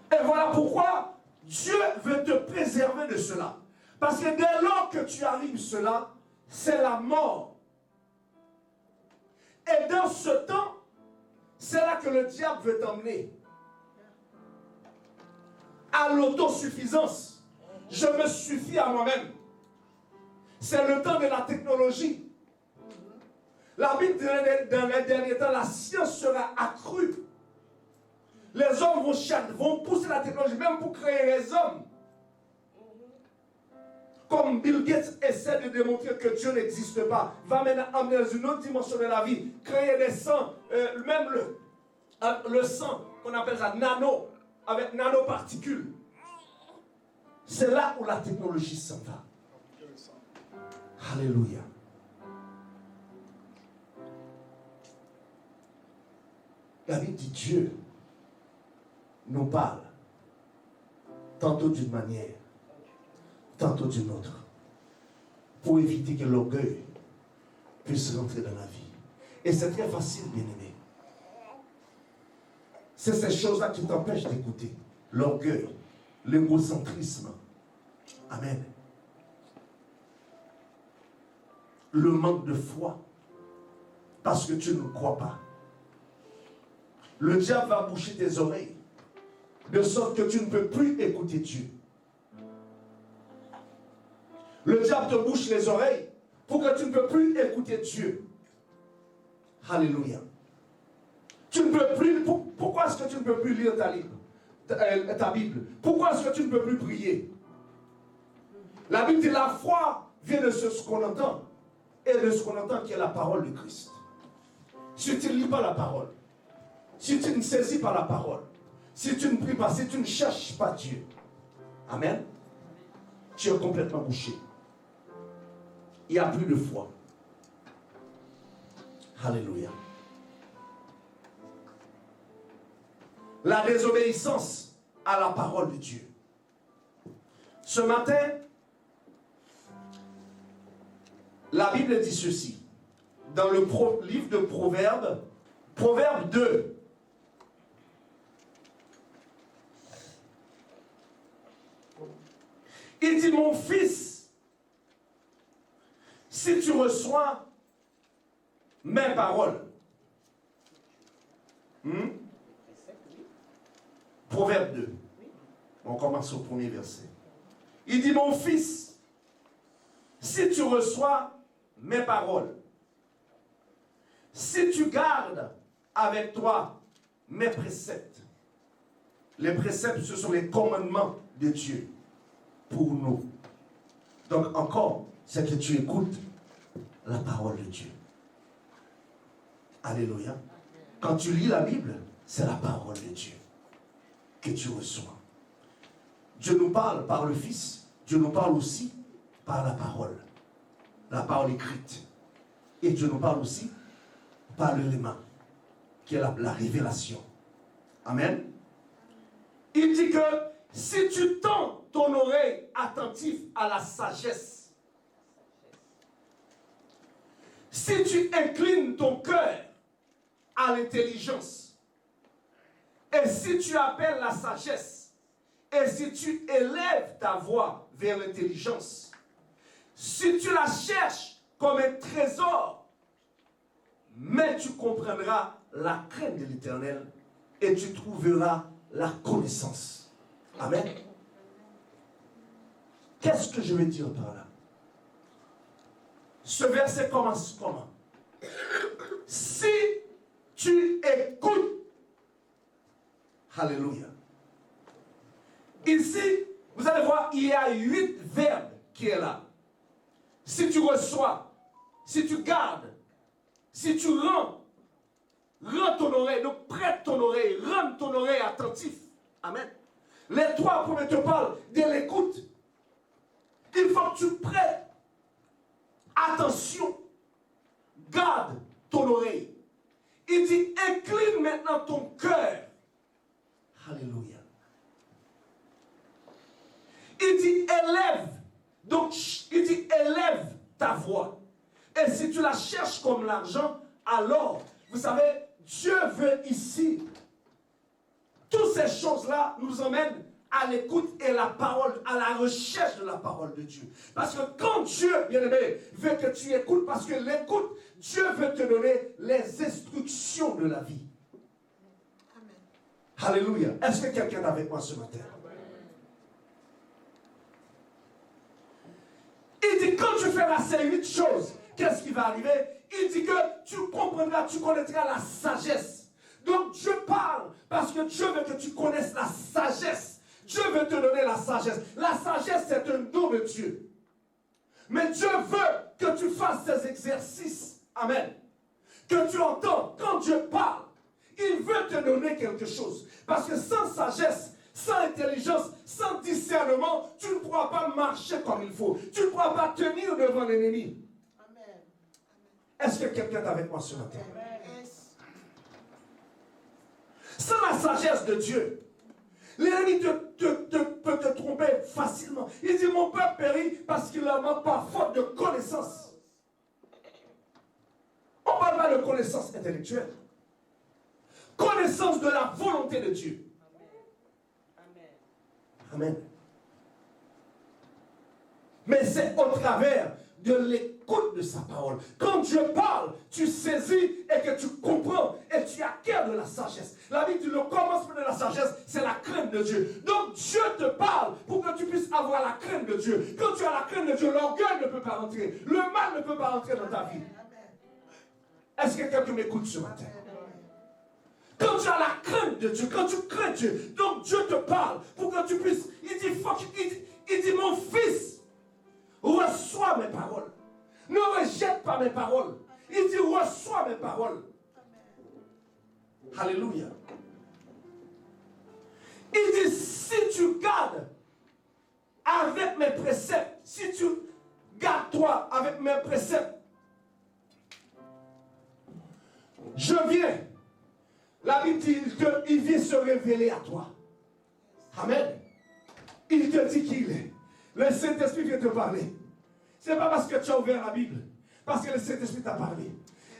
Et voilà pourquoi Dieu veut te préserver de cela. Parce que dès lors que tu arrives cela, c'est la mort. Et dans ce temps, c'est là que le diable veut t'emmener. À l'autosuffisance. Je me suffis à moi-même. C'est le temps de la technologie. La Bible dit dans les derniers temps, la science sera accrue. Les hommes vont pousser la technologie, même pour créer les hommes. Comme Bill Gates essaie de démontrer que Dieu n'existe pas, va maintenant emmener dans une autre dimension de la vie, créer des sangs, même le sang, qu'on appelle ça nano, avec nanoparticules. C'est là où la technologie s'en va. Alléluia. La Bible dit Dieu nous parle tantôt d'une manière, tantôt d'une autre, pour éviter que l'orgueil puisse rentrer dans la vie. Et c'est très facile, bien-aimé. C'est ces choses-là qui t'empêchent d'écouter. L'orgueil, l'égocentrisme. Amen. Le manque de foi, parce que tu ne crois pas. Le diable va boucher tes oreilles, de sorte que tu ne peux plus écouter Dieu. Le diable te bouche les oreilles pour que tu ne peux plus écouter Dieu. Alléluia. Tu ne peux plus. Pourquoi est-ce que tu ne peux plus lire ta Bible? Pourquoi est-ce que tu ne peux plus prier? La Bible dit la foi vient de ce qu'on entend, et de ce qu'on entend qui est la parole de Christ. Si tu ne lis pas la parole, si tu ne saisis pas la parole, si tu ne pries pas, si tu ne cherches pas Dieu, amen, tu es complètement bouché. Il n'y a plus de foi. Alléluia. La désobéissance à la parole de Dieu. Ce matin, la Bible dit ceci. Dans le livre de Proverbes, Proverbe 2. Il dit, mon fils, si tu reçois mes paroles. Proverbe 2. On commence au premier verset. Il dit, mon fils, si tu reçois mes paroles, si tu gardes avec toi mes préceptes. Les préceptes, ce sont les commandements de Dieu pour nous. Donc encore, c'est que tu écoutes la parole de Dieu. Alléluia. Quand tu lis la Bible, c'est la parole de Dieu que tu reçois. Dieu nous parle par le Fils. Dieu nous parle aussi par la parole écrite. Et Dieu nous parle aussi par le léma, qui est la révélation. Amen. Il dit que si tu tends ton oreille attentive à la sagesse, Si tu inclines ton cœur à l'intelligence, et si tu appelles la sagesse, et si tu élèves ta voix vers l'intelligence, si tu la cherches comme un trésor, mais tu comprendras la crainte de l'Éternel et tu trouveras la connaissance. Amen. Qu'est-ce que je veux dire par là? Ce verset commence comment? Si tu écoutes, alléluia. Ici, vous allez voir, il y a 8 verbes qui est là. Si tu reçois, si tu gardes, si tu rends ton oreille, donc prête ton oreille, rends ton oreille attentif. Amen. Les 3 premiers te parlent de l'écoute. Il faut que tu prêtes attention. Garde ton oreille. Il dit, incline maintenant ton cœur. Alléluia. Il dit, élève. Donc, il dit, élève ta voix. Et si tu la cherches comme l'argent, alors, vous savez, Dieu veut ici. Toutes ces choses-là nous emmènent à l'écoute et la parole, à la recherche de la parole de Dieu. Parce que quand Dieu, bien-aimé, veut que tu écoutes, parce que l'écoute, Dieu veut te donner les instructions de la vie. Amen. Alléluia. Est-ce que quelqu'un est avec moi ce matin? Il dit, quand tu feras ces 8 choses, qu'est-ce qui va arriver? Il dit que tu comprendras, tu connaîtras la sagesse. Donc Dieu parle parce que Dieu veut que tu connaisses la sagesse. Dieu veut te donner la sagesse. La sagesse, c'est un don de Dieu. Mais Dieu veut que tu fasses ces exercices. Amen. Que tu entends quand Dieu parle. Il veut te donner quelque chose. Parce que sans sagesse, sans intelligence, sans discernement, tu ne pourras pas marcher comme il faut. Tu ne pourras pas tenir devant l'ennemi. Amen. Est-ce que quelqu'un est avec moi ce matin? Amen. Sans la sagesse de Dieu, l'ennemi peut te tromper facilement. Il dit, mon peuple périt parce qu'il n'a pas faute de connaissance. On ne parle pas de connaissance intellectuelle. Connaissance de la volonté de Dieu. Amen. Mais c'est au travers de l'écoute de sa parole. Quand Dieu parle, tu saisis et que tu comprends et tu acquiers de la sagesse. La Bible dit le commencement de la sagesse, c'est la crainte de Dieu. Donc Dieu te parle pour que tu puisses avoir la crainte de Dieu. Quand tu as la crainte de Dieu, l'orgueil ne peut pas rentrer. Le mal ne peut pas rentrer dans ta vie. Est-ce que quelqu'un m'écoute ce matin? Quand tu as la crainte de Dieu, quand tu crains Dieu, donc Dieu te parle pour que tu puisses. Il dit mon fils, reçois mes paroles. Ne rejette pas mes paroles. Il dit reçois mes paroles. Alléluia. Il dit si tu gardes avec mes préceptes, si tu gardes toi avec mes préceptes, je viens. La Bible dit qu'il vient se révéler à toi. Amen. Il te dit qui il est. Le Saint-Esprit vient te parler. Ce n'est pas parce que tu as ouvert la Bible, parce que le Saint-Esprit t'a parlé.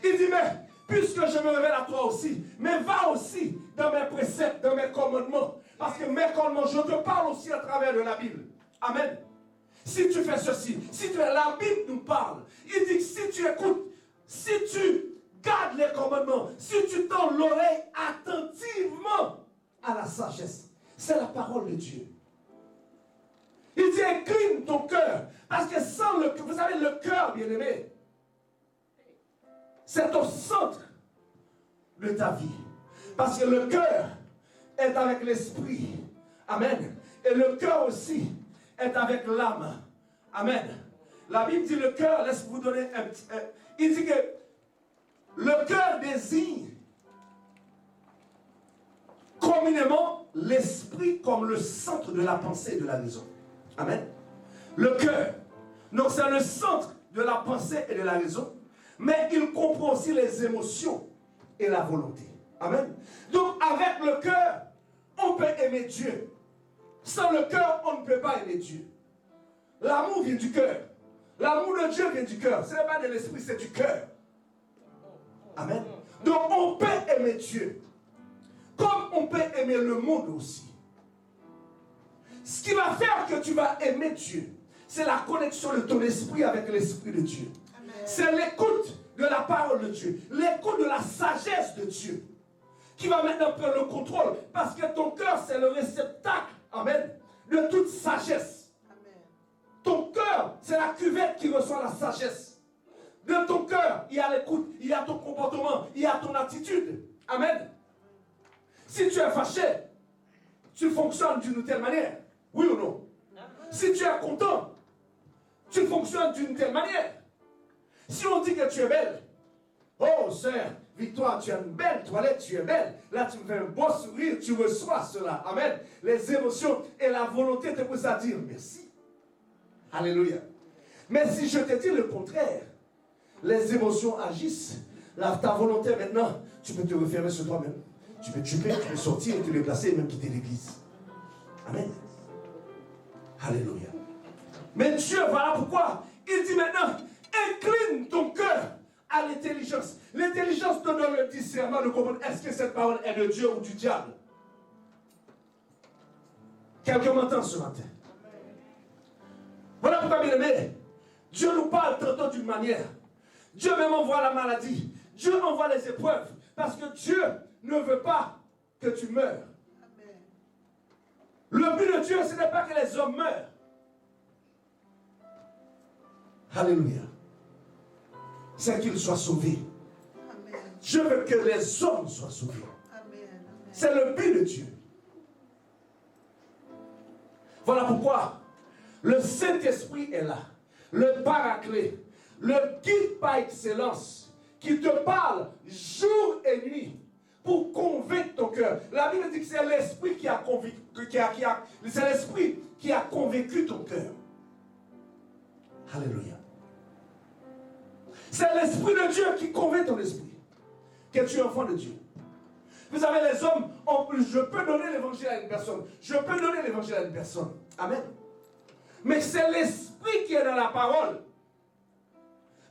Il dit, mais puisque je me révèle à toi aussi, mais va aussi dans mes préceptes, dans mes commandements. Parce que mes commandements, je te parle aussi à travers de la Bible. Amen. Si tu fais ceci, si tu es, la Bible nous parle. Il dit que si tu écoutes, si tu garde les commandements, si tu tends l'oreille attentivement à la sagesse, c'est la parole de Dieu. Il dit incline ton cœur, parce que sans le cœur, vous savez, le cœur, bien-aimé, c'est au centre de ta vie. Parce que le cœur est avec l'esprit. Amen. Et le cœur aussi est avec l'âme. Amen. La Bible dit le cœur, laisse-vous donner un petit... il dit que le cœur désigne communément l'esprit comme le centre de la pensée et de la raison. Amen. Le cœur. Donc c'est le centre de la pensée et de la raison, mais il comprend aussi les émotions et la volonté. Amen. Donc avec le cœur, on peut aimer Dieu. Sans le cœur, on ne peut pas aimer Dieu. L'amour vient du cœur. L'amour de Dieu vient du cœur. Ce n'est pas de l'esprit, c'est du cœur. Amen. Donc on peut aimer Dieu, comme on peut aimer le monde aussi. Ce qui va faire que tu vas aimer Dieu, c'est la connexion de ton esprit avec l'esprit de Dieu. C'est l'écoute de la parole de Dieu, l'écoute de la sagesse de Dieu, qui va maintenant prendre le contrôle, parce que ton cœur, c'est le réceptacle, amen, de toute sagesse. Amen. Ton cœur, c'est la cuvette qui reçoit la sagesse. De ton cœur, il y a l'écoute, il y a ton comportement, il y a ton attitude. Amen. Si tu es fâché, tu fonctionnes d'une telle manière. Oui ou non? Si tu es content, tu fonctionnes d'une telle manière. Si on dit que tu es belle, oh sœur, Victoire, tu as une belle toilette, tu es belle. Là, tu me fais un beau sourire, tu reçois cela. Amen. Les émotions et la volonté te poussent à dire merci. Alléluia. Mais si je te dis le contraire, les émotions agissent. Là, ta volonté maintenant, tu peux te refermer sur toi-même. Tu peux tuer, tu peux sortir, te déplacer et même quitter l'église. Amen. Alléluia. Mais Dieu, voilà pourquoi il dit maintenant, incline ton cœur à l'intelligence. L'intelligence te donne le discernement de comprendre est-ce que cette parole est de Dieu ou du diable. Quelqu'un m'entend ce matin? Voilà pourquoi, bien aimé, Dieu nous parle tantôt d'une manière. Dieu même envoie la maladie. Dieu envoie les épreuves. Parce que Dieu ne veut pas que tu meurs. Le but de Dieu, ce n'est pas que les hommes meurent. Alléluia. C'est qu'ils soient sauvés. Amen. Je veux que les hommes soient sauvés. Amen. C'est le but de Dieu. Voilà pourquoi le Saint-Esprit est là. Le Paraclet, le guide par excellence, qui te parle jour et nuit pour convaincre ton cœur. La Bible dit que c'est l'Esprit qui a convaincu, c'est l'Esprit qui a convaincu ton cœur. Alléluia. C'est l'Esprit de Dieu qui convainc ton esprit que tu es enfant de Dieu. Vous savez, les hommes, je peux donner l'évangile à une personne. Je peux donner l'évangile à une personne. Amen. Mais c'est l'Esprit qui est dans la parole.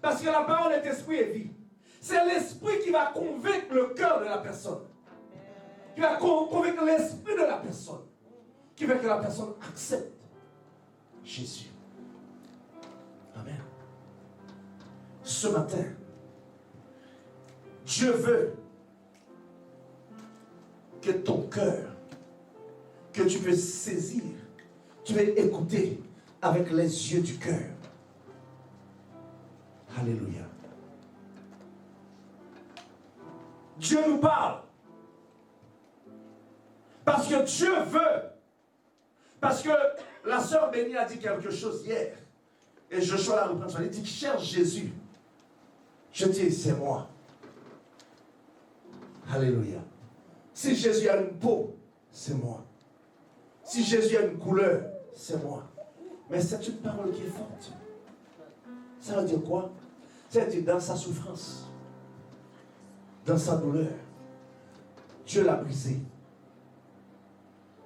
Parce que la parole est esprit et vie. C'est l'Esprit qui va convaincre le cœur de la personne. Qui va convaincre l'esprit de la personne. Qui veut que la personne accepte Jésus. Amen. Ce matin, Dieu veut que ton cœur, que tu peux saisir, tu peux écouter avec les yeux du cœur. Alléluia. Dieu nous parle. Parce que Dieu veut. Parce que la sœur Bénie a dit quelque chose hier. Et Joshua la reprend. Elle dit, cherche Jésus. Je dis, c'est moi. Alléluia. Si Jésus a une peau, c'est moi. Si Jésus a une couleur, c'est moi. Mais c'est une parole qui est forte. Ça veut dire quoi? Ça veut dire dans sa souffrance, dans sa douleur, Dieu l'a brisée.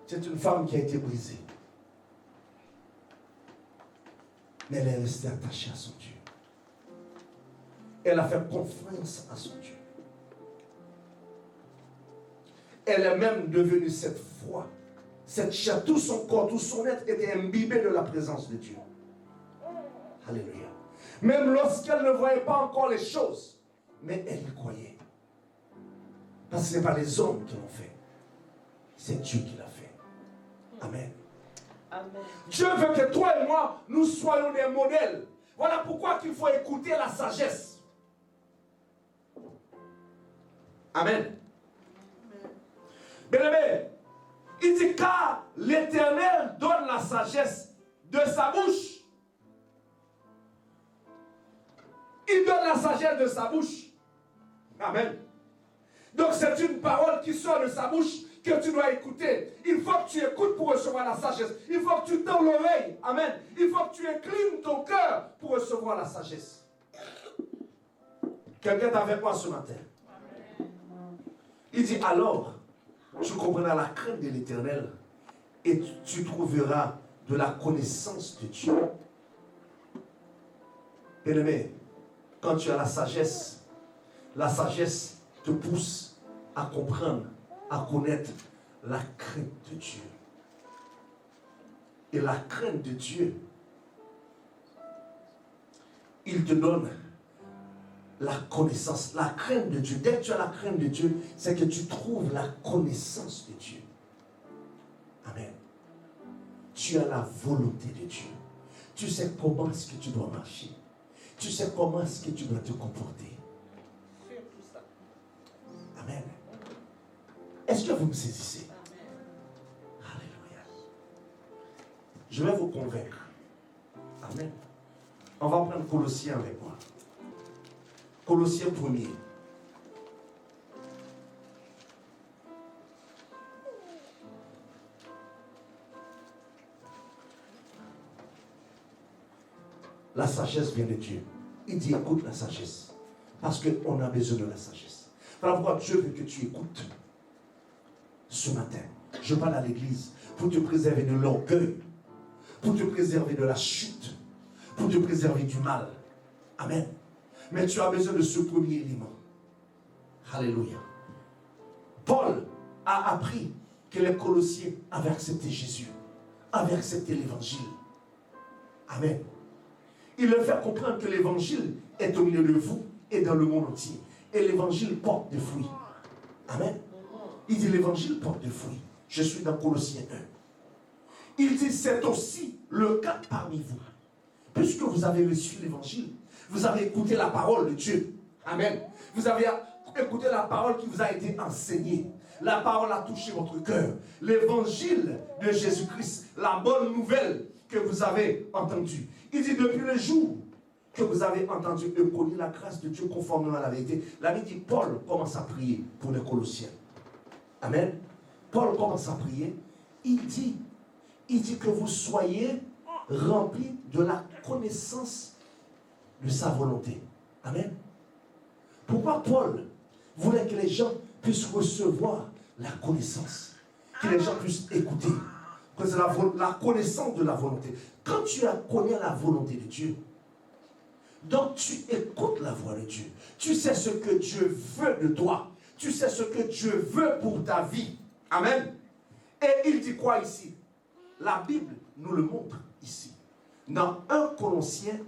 C'est une femme qui a été brisée. Mais elle est restée attachée à son Dieu. Elle a fait confiance à son Dieu. Elle est même devenue cette foi, cette chair, tout son corps, tout son être était imbibé de la présence de Dieu. Alléluia. Même lorsqu'elle ne voyait pas encore les choses, mais elle y croyait. Parce que ce n'est pas les hommes qui l'ont fait, c'est Dieu qui l'a fait. Amen. Amen. Dieu veut que toi et moi, nous soyons des modèles. Voilà pourquoi il faut écouter la sagesse. Amen. Bien-aimé, il dit car l'Éternel donne la sagesse de sa bouche. Il donne la sagesse de sa bouche. Amen. Donc c'est une parole qui sort de sa bouche que tu dois écouter. Il faut que tu écoutes pour recevoir la sagesse. Il faut que tu tends l'oreille. Amen. Il faut que tu inclines ton cœur pour recevoir la sagesse. Quelqu'un est avec moi ce matin. Il dit alors, tu comprendras la crainte de l'Éternel et tu trouveras de la connaissance de Dieu. Bien-aimé, quand tu as la sagesse, La sagesse te pousse à comprendre, à connaître la crainte de Dieu. Et la crainte de Dieu, il te donne la connaissance, la crainte de Dieu. Dès que tu as la crainte de Dieu, c'est que tu trouves la connaissance de Dieu. Amen. Tu as la volonté de Dieu. Tu sais comment est-ce que tu dois marcher. Tu sais comment est-ce que tu dois te comporter. Amen. Est-ce que vous me saisissez? Alléluia. Je vais vous convaincre. Amen. On va prendre Colossiens avec moi. Colossiens 1er. La sagesse vient de Dieu. Il dit écoute la sagesse. Parce qu'on a besoin de la sagesse. Voilà pourquoi Dieu veut que tu écoutes ce matin. Je parle à l'église pour te préserver de l'orgueil, pour te préserver de la chute, pour te préserver du mal. Amen. Mais tu as besoin de ce premier élément. Alléluia. Paul a appris que les Colossiens avaient accepté Jésus, avaient accepté l'évangile. Amen. Il leur fait comprendre que l'évangile est au milieu de vous et dans le monde entier. Et l'évangile porte des fruits. Amen. Il dit l'évangile porte des fruits. Je suis dans Colossiens 1. Il dit c'est aussi le cas parmi vous. Puisque vous avez reçu l'évangile, vous avez écouté la parole de Dieu. Amen. Vous avez écouté la parole qui vous a été enseignée. La parole a touché votre cœur. L'évangile de Jésus-Christ, la bonne nouvelle que vous avez entendue. Il dit depuis le jour que vous avez entendu et connu la grâce de Dieu conformément à la vérité. La Bible dit Paul commence à prier pour les Colossiens. Amen. Paul commence à prier. Il dit que vous soyez remplis de la connaissance de sa volonté. Amen. Pourquoi Paul voulait que les gens puissent recevoir la connaissance, que les gens puissent écouter, que c'est la connaissance de la volonté. Quand tu connais la volonté de Dieu, donc tu écoutes la voix de Dieu. Tu sais ce que Dieu veut de toi. Tu sais ce que Dieu veut pour ta vie. Amen. Et il dit quoi ici? La Bible nous le montre ici. Dans 1 Corinthiens,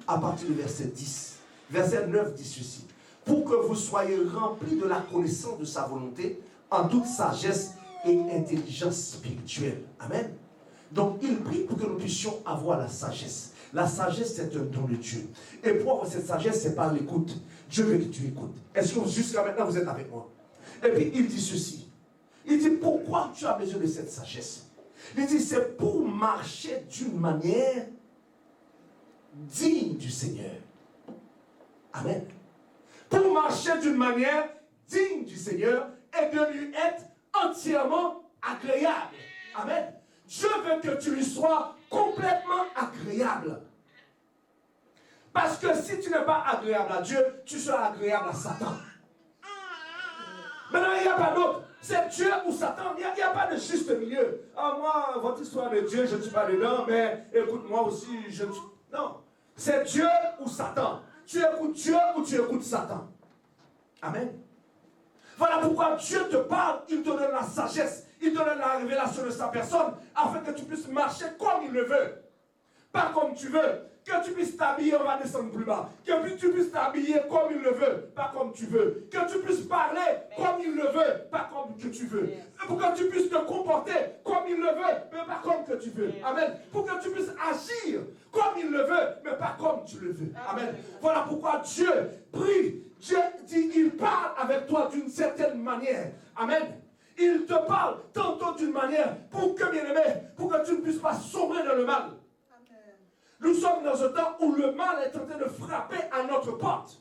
à partir du verset 10, verset 9 dit ceci. Pour que vous soyez remplis de la connaissance de sa volonté, en toute sagesse et intelligence spirituelle. Amen. Donc il prie pour que nous puissions avoir la sagesse. La sagesse, c'est un don de Dieu. Et pour avoir cette sagesse, c'est par l'écoute. Dieu veut que tu écoutes. Est-ce que jusqu'à maintenant, vous êtes avec moi? Et puis, il dit ceci. Il dit, pourquoi tu as besoin de cette sagesse? Il dit, c'est pour marcher d'une manière digne du Seigneur. Amen. Pour marcher d'une manière digne du Seigneur et de lui être entièrement agréable. Amen. Dieu veut que tu lui sois complètement agréable. Parce que si tu n'es pas agréable à Dieu, tu seras agréable à Satan. Maintenant, il n'y a pas d'autre. C'est Dieu ou Satan. Il n'y a pas de juste milieu. Ah, moi, votre histoire de Dieu, je ne suis pas dedans, mais écoute, moi aussi, je ne suis... Non. C'est Dieu ou Satan. Tu écoutes Dieu ou tu écoutes Satan. Amen. Voilà pourquoi Dieu te parle, il te donne la sagesse, il te donne la révélation de sa personne, afin que tu puisses marcher comme il le veut. Pas comme tu veux. Que tu puisses t'habiller, on va descendre plus bas. Que tu puisses t'habiller comme il le veut, pas comme tu veux. Que tu puisses parler comme il le veut, pas comme que tu veux. Pour que tu puisses te comporter comme il le veut, mais pas comme que tu veux. Amen. Pour que tu puisses agir comme il le veut, mais pas comme tu le veux. Amen. Voilà pourquoi Dieu prie. Dieu dit, il parle avec toi d'une certaine manière. Amen. Il te parle tantôt d'une manière pour que, bien-aimé, pour que tu ne puisses pas sombrer dans le mal. Nous sommes dans un temps où le mal est en train de frapper à notre porte.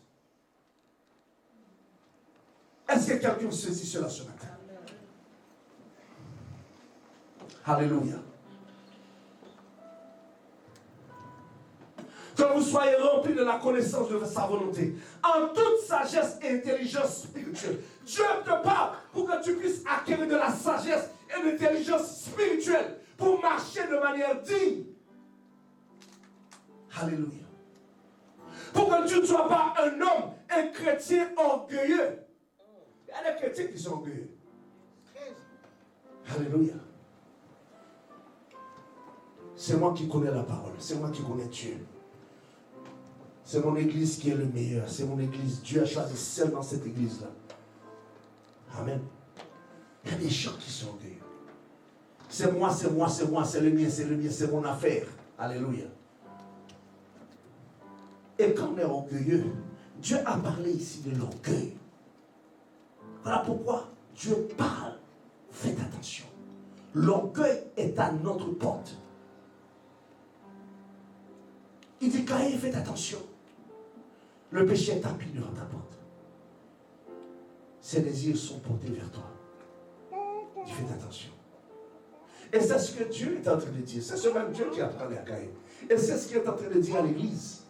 Est-ce que quelqu'un saisit cela ce matin? Alléluia. Que vous soyez remplis de la connaissance de sa volonté, en toute sagesse et intelligence spirituelle. Dieu te parle pour que tu puisses acquérir de la sagesse et de l'intelligence spirituelle pour marcher de manière digne. Alléluia. Pour que tu ne sois pas un homme un chrétien orgueilleux. Il y a des chrétiens qui sont orgueilleux. Alléluia. C'est moi qui connais la parole. C'est moi qui connais Dieu. C'est mon église qui est le meilleur. C'est mon église. Dieu a choisi seulement cette église-là. Amen. Il y a des gens qui sont orgueilleux. C'est moi, c'est moi, c'est moi, c'est le mien, c'est mon affaire. Alléluia. Et quand on est orgueilleux, Dieu a parlé ici de l'orgueil. Voilà pourquoi Dieu parle. Faites attention. L'orgueil est à notre porte. Il dit, Caïn, faites attention. Le péché est tapis devant ta porte. Ses désirs sont portés vers toi. Il fait attention. Et c'est ce que Dieu est en train de dire. C'est ce même Dieu qui a parlé à Caïn. Et c'est ce qu'il est en train de dire à l'église.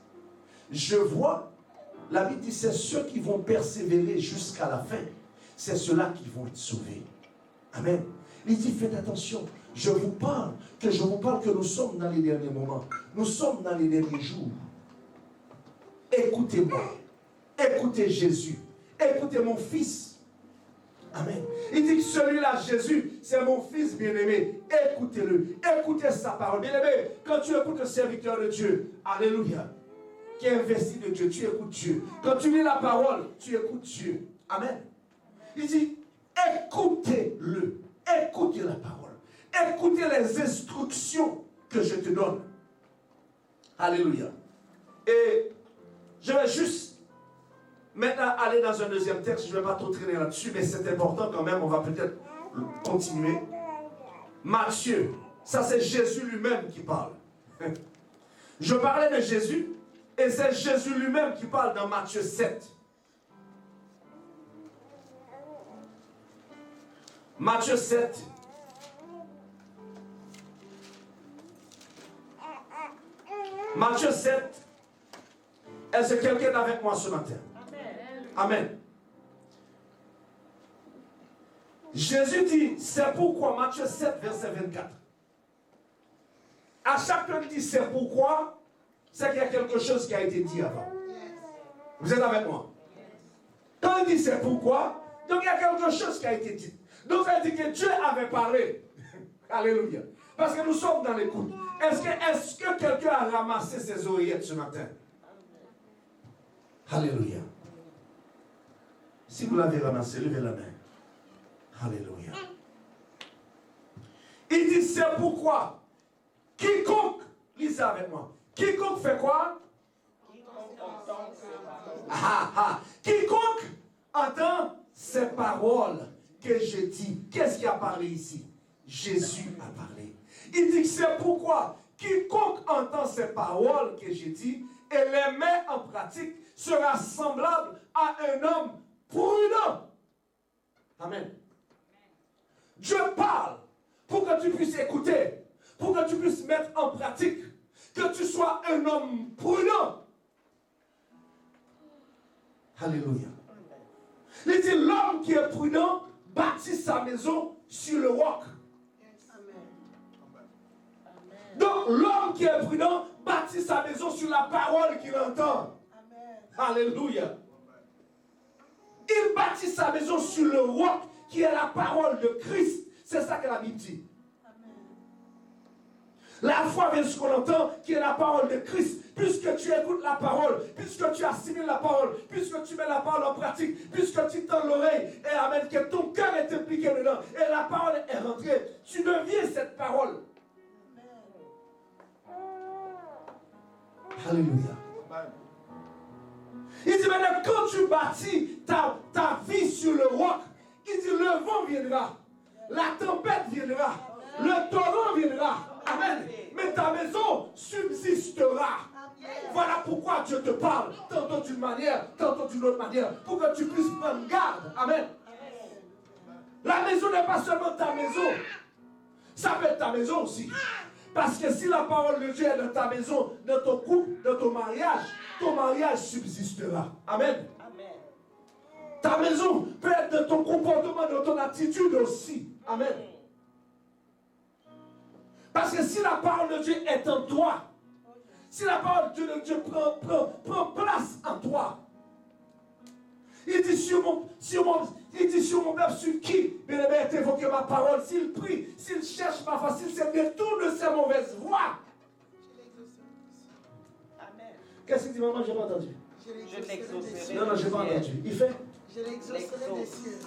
Je vois, la Bible dit, c'est ceux qui vont persévérer jusqu'à la fin. C'est ceux-là qui vont être sauvés. Amen. Il dit, faites attention. Je vous parle que nous sommes dans les derniers moments. Nous sommes dans les derniers jours. Écoutez-moi. Écoutez Jésus. Écoutez mon fils. Amen. Il dit que celui-là, Jésus, c'est mon fils bien-aimé. Écoutez-le. Écoutez sa parole. Bien-aimé, quand tu écoutes le serviteur de Dieu, alléluia, qui est investi de Dieu, tu écoutes Dieu. Quand tu lis la parole, tu écoutes Dieu. Amen. Il dit, écoutez-le. Écoutez la parole. Écoutez les instructions que je te donne. Alléluia. Et je vais juste maintenant aller dans un deuxième texte. Je ne vais pas trop traîner là-dessus, mais c'est important quand même. On va peut-être continuer. Matthieu. Ça, c'est Jésus lui-même qui parle. Je parlais de Jésus, et c'est Jésus lui-même qui parle dans Matthieu 7. Matthieu 7. Matthieu 7. Est-ce que quelqu'un est avec moi ce matin? Amen. Amen. Jésus dit, c'est pourquoi, Matthieu 7, verset 24. À chaque fois qu'il dit c'est pourquoi, c'est qu'il y a quelque chose qui a été dit avant. Vous êtes avec moi? Quand il dit c'est pourquoi, donc il y a quelque chose qui a été dit. Donc ça veut dire que Dieu avait parlé. Alléluia. Parce que nous sommes dans l'écoute. Est-ce que quelqu'un a ramassé ses oreillettes ce matin? Alléluia. Si vous l'avez ramassé, levez la main. Alléluia. Il dit c'est pourquoi quiconque, lisez avec moi, quiconque fait quoi? Quiconque entend ces paroles que je dis. Qu'est-ce qui a parlé ici? Jésus a parlé. Il dit que c'est pourquoi quiconque entend ces paroles que je dis et les met en pratique sera semblable à un homme prudent. Amen. Dieu parle pour que tu puisses écouter, pour que tu puisses mettre en pratique, que tu sois un homme prudent. Alléluia. Il dit l'homme qui est prudent bâtit sa maison sur le roc. Donc l'homme qui est prudent bâtit sa maison sur la parole qu'il entend. Alléluia. Il bâtit sa maison sur le roc qui est la parole de Christ. C'est ça que la Bible dit. La foi vient de ce qu'on entend, qui est la parole de Christ. Puisque tu écoutes la parole, puisque tu assimiles la parole, puisque tu mets la parole en pratique, puisque tu tends l'oreille, et amen, que ton cœur est impliqué dedans, et la parole est rentrée, tu deviens cette parole. Alléluia. Il dit maintenant, quand tu bâtis ta vie sur le roc, il dit le vent viendra, la tempête viendra, le torrent viendra. Amen. Mais ta maison subsistera. Voilà pourquoi Dieu te parle, tantôt d'une manière, tantôt d'une autre manière, pour que tu puisses prendre garde. Amen. La maison n'est pas seulement ta maison, ça peut être ta maison aussi. Parce que si la parole de Dieu est dans ta maison, dans ton couple, dans ton mariage subsistera. Amen. Ta maison peut être dans ton comportement, dans ton attitude aussi. Amen. Parce que si la parole de Dieu est en toi, si la parole de Dieu prend place en toi, Il dit sur mon peuple, sur qui, bien-aimé, est évoqué ma parole. S'il prie, s'il cherche ma face, s'il se détourne de ses mauvaises voies. Amen. Qu'est-ce qu'il dit, maman? Je n'ai pas entendu. Je l'exaucerai. Non, je n'ai pas entendu. Il fait. Je l'exaucerai des cieux.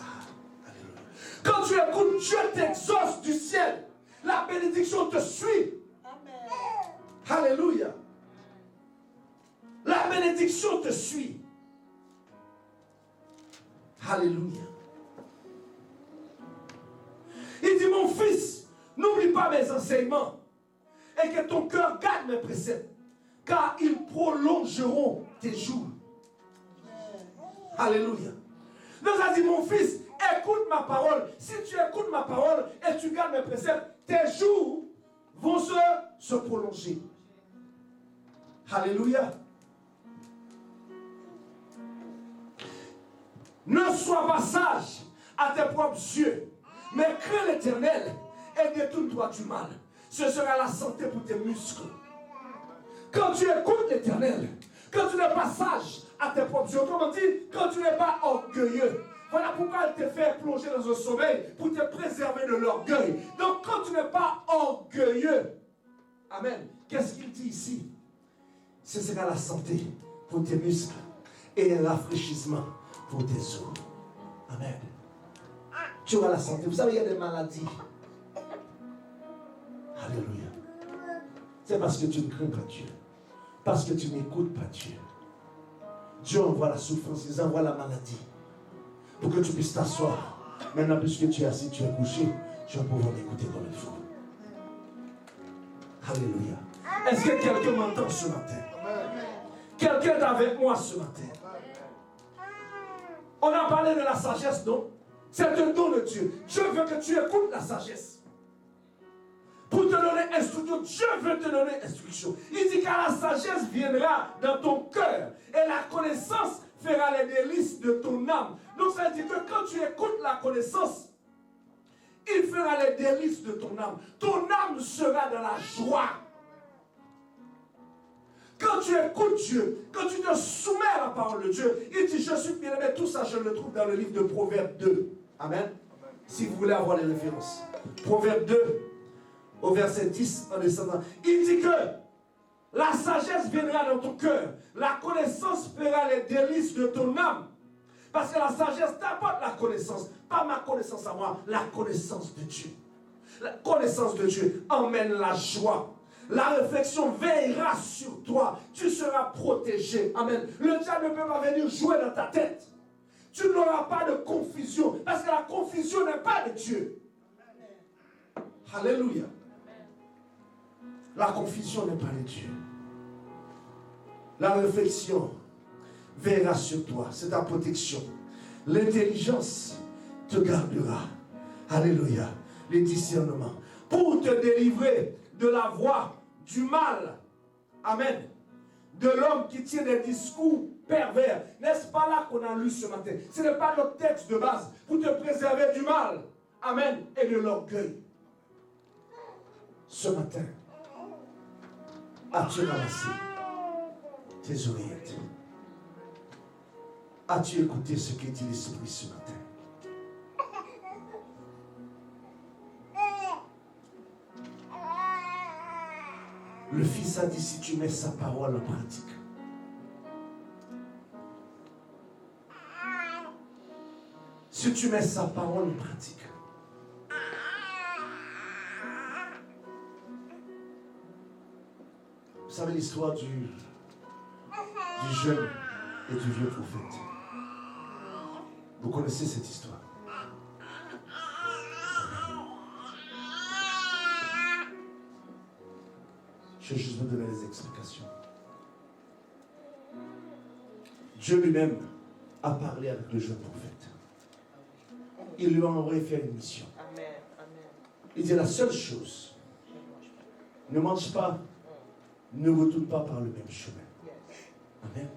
Quand tu écoutes, Dieu t'exauce du ciel. La bénédiction te suit. Amen. Alléluia. La bénédiction te suit. Alléluia. Il dit, mon fils, n'oublie pas mes enseignements et que ton cœur garde mes préceptes, car ils prolongeront tes jours. Alléluia. Donc ça dit, mon fils, écoute ma parole. Si tu écoutes ma parole et tu gardes mes préceptes, tes jours vont se prolonger. Alléluia. Ne sois pas sage à tes propres yeux, mais crains l'Éternel et détourne-toi du mal. Ce sera la santé pour tes muscles. Quand tu écoutes l'Éternel, quand tu n'es pas sage à tes propres yeux, autrement dit, quand tu n'es pas orgueilleux, voilà pourquoi elle te fait plonger dans un sommeil, pour te préserver de l'orgueil. Donc quand tu n'es pas orgueilleux, amen, qu'est-ce qu'il dit ici? Ce sera la santé pour tes muscles et un rafraîchissement pour tes os. Amen. Tu auras la santé. Vous savez, il y a des maladies. Alléluia. C'est parce que tu ne crains pas Dieu. Parce que tu n'écoutes pas Dieu. Dieu envoie la souffrance, il envoie la maladie. Pour que tu puisses t'asseoir. Maintenant, puisque tu es assis, tu es couché, tu vas pouvoir m'écouter comme il faut. Alléluia. Est-ce que quelqu'un m'entend ce matin? Quelqu'un est avec moi ce matin? On a parlé de la sagesse, non? C'est un don de Dieu. Dieu veut que tu écoutes la sagesse. Pour te donner instruction, Dieu veut te donner instruction. Il dit que la sagesse viendra dans ton cœur et la connaissance fera les délices de ton âme. Donc ça veut dire que quand tu écoutes la connaissance, il fera les délices de ton âme. Ton âme sera dans la joie. Quand tu écoutes Dieu, quand tu te soumets à la parole de Dieu, il dit, je suis bien-aimé, tout ça je le trouve dans le livre de Proverbes 2. Amen. Si vous voulez avoir les références. Proverbes 2, au verset 10 en descendant. Il dit que la sagesse viendra dans ton cœur. La connaissance fera les délices de ton âme. Parce que la sagesse t'apporte la connaissance. Pas ma connaissance à moi, la connaissance de Dieu. La connaissance de Dieu emmène la joie. La réflexion veillera sur toi. Tu seras protégé. Amen. Le diable ne peut pas venir jouer dans ta tête. Tu n'auras pas de confusion. Parce que la confusion n'est pas de Dieu. Alléluia. La confusion n'est pas de Dieu. La réflexion veillera sur toi. C'est ta protection. L'intelligence te gardera. Alléluia. Les discernements. Pour te délivrer de la voie du mal. Amen. De l'homme qui tient des discours pervers. N'est-ce pas là qu'on a lu ce matin? Ce n'est pas notre texte de base. Pour te préserver du mal. Amen. Et de l'orgueil. Ce matin, as-tu ramassé tes oreillettes? As-tu écouté ce que dit l'Esprit ce matin? Le Fils a dit, si tu mets sa parole en pratique, si tu mets sa parole en pratique, vous savez l'histoire du jeune et du vieux prophète. Vous connaissez cette histoire. Je vais juste vous donner des explications. Dieu lui-même a parlé avec le jeune prophète. Il lui a envoyé faire une mission. Il dit la seule chose, ne mange pas, ne retourne pas par le même chemin. Amen.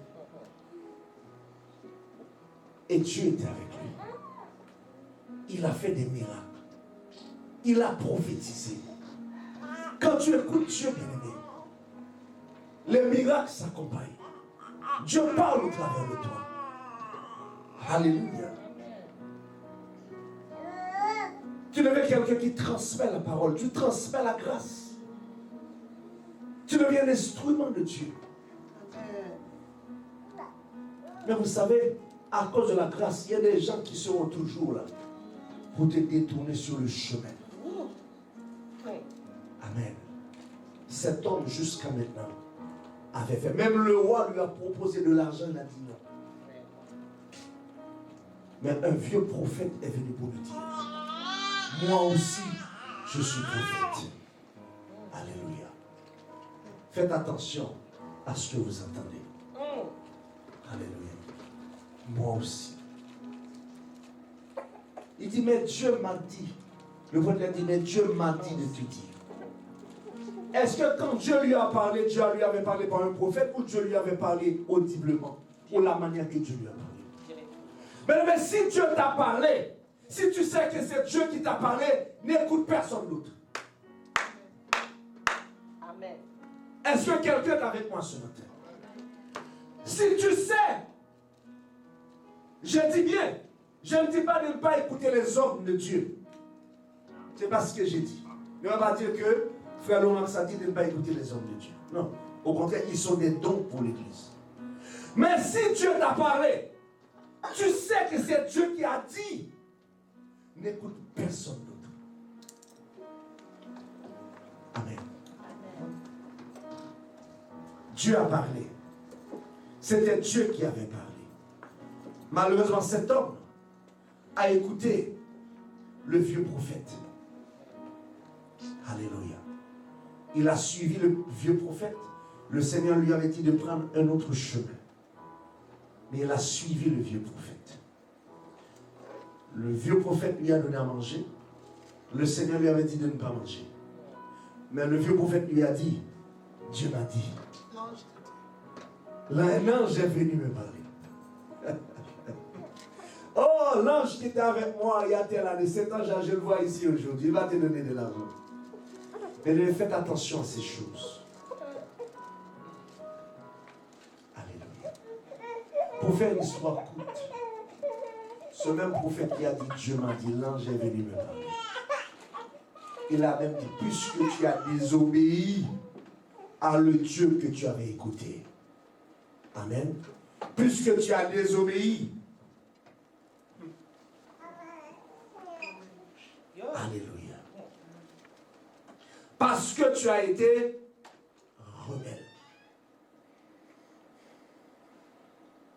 Et Dieu était avec lui. Il a fait des miracles. Il a prophétisé. Quand tu écoutes Dieu, bien-aimé, les miracles s'accompagnent. Dieu parle au travers de toi. Alléluia. Tu deviens quelqu'un qui transmet la parole, tu transmets la grâce. Tu deviens l'instrument de Dieu. Mais vous savez, à cause de la grâce, il y a des gens qui seront toujours là pour te détourner sur le chemin. Amen. Cet homme, jusqu'à maintenant, avait fait. Même le roi lui a proposé de l'argent, il a dit non. Mais un vieux prophète est venu pour lui dire, moi aussi, je suis prophète. Alléluia. Faites attention à ce que vous entendez. Alléluia. Moi aussi. Il dit, mais Dieu m'a dit. Le prophète dit, mais Dieu m'a dit de te dire. Est-ce que quand Dieu lui a parlé, Dieu lui avait parlé par un prophète ou Dieu lui avait parlé audiblement? Ou la manière que Dieu lui a parlé? Mais si Dieu t'a parlé, si tu sais que c'est Dieu qui t'a parlé, n'écoute personne d'autre. Amen. Est-ce que quelqu'un est avec moi ce matin? Si tu sais, je dis bien, je ne dis pas de ne pas écouter les ordres de Dieu. C'est pas ce que j'ai dit. Ne va pas dire que Frère Laurent a dit de ne pas écouter les ordres de Dieu. Non. Au contraire, ils sont des dons pour l'Église. Mais si Dieu t'a parlé, tu sais que c'est Dieu qui a dit, n'écoute personne d'autre. Amen. Dieu a parlé. C'était Dieu qui avait parlé. Malheureusement, cet homme a écouté le vieux prophète. Alléluia. Il a suivi le vieux prophète. Le Seigneur lui avait dit de prendre un autre chemin. Mais il a suivi le vieux prophète. Le vieux prophète lui a donné à manger. Le Seigneur lui avait dit de ne pas manger. Mais le vieux prophète lui a dit, Dieu m'a dit. Là, un ange est venu me parler. Oh, l'ange qui était avec moi il y a tel année, cet ange, je le vois ici aujourd'hui, il va te donner de l'argent. Mais faites attention à ces choses. Alléluia. Pour faire une histoire courte, ce même prophète qui a dit Dieu m'a dit, l'ange est venu me parler. Il a même dit, puisque tu as désobéi à le Dieu que tu avais écouté. Amen. Puisque tu as désobéi. Alléluia. Parce que tu as été rebelle.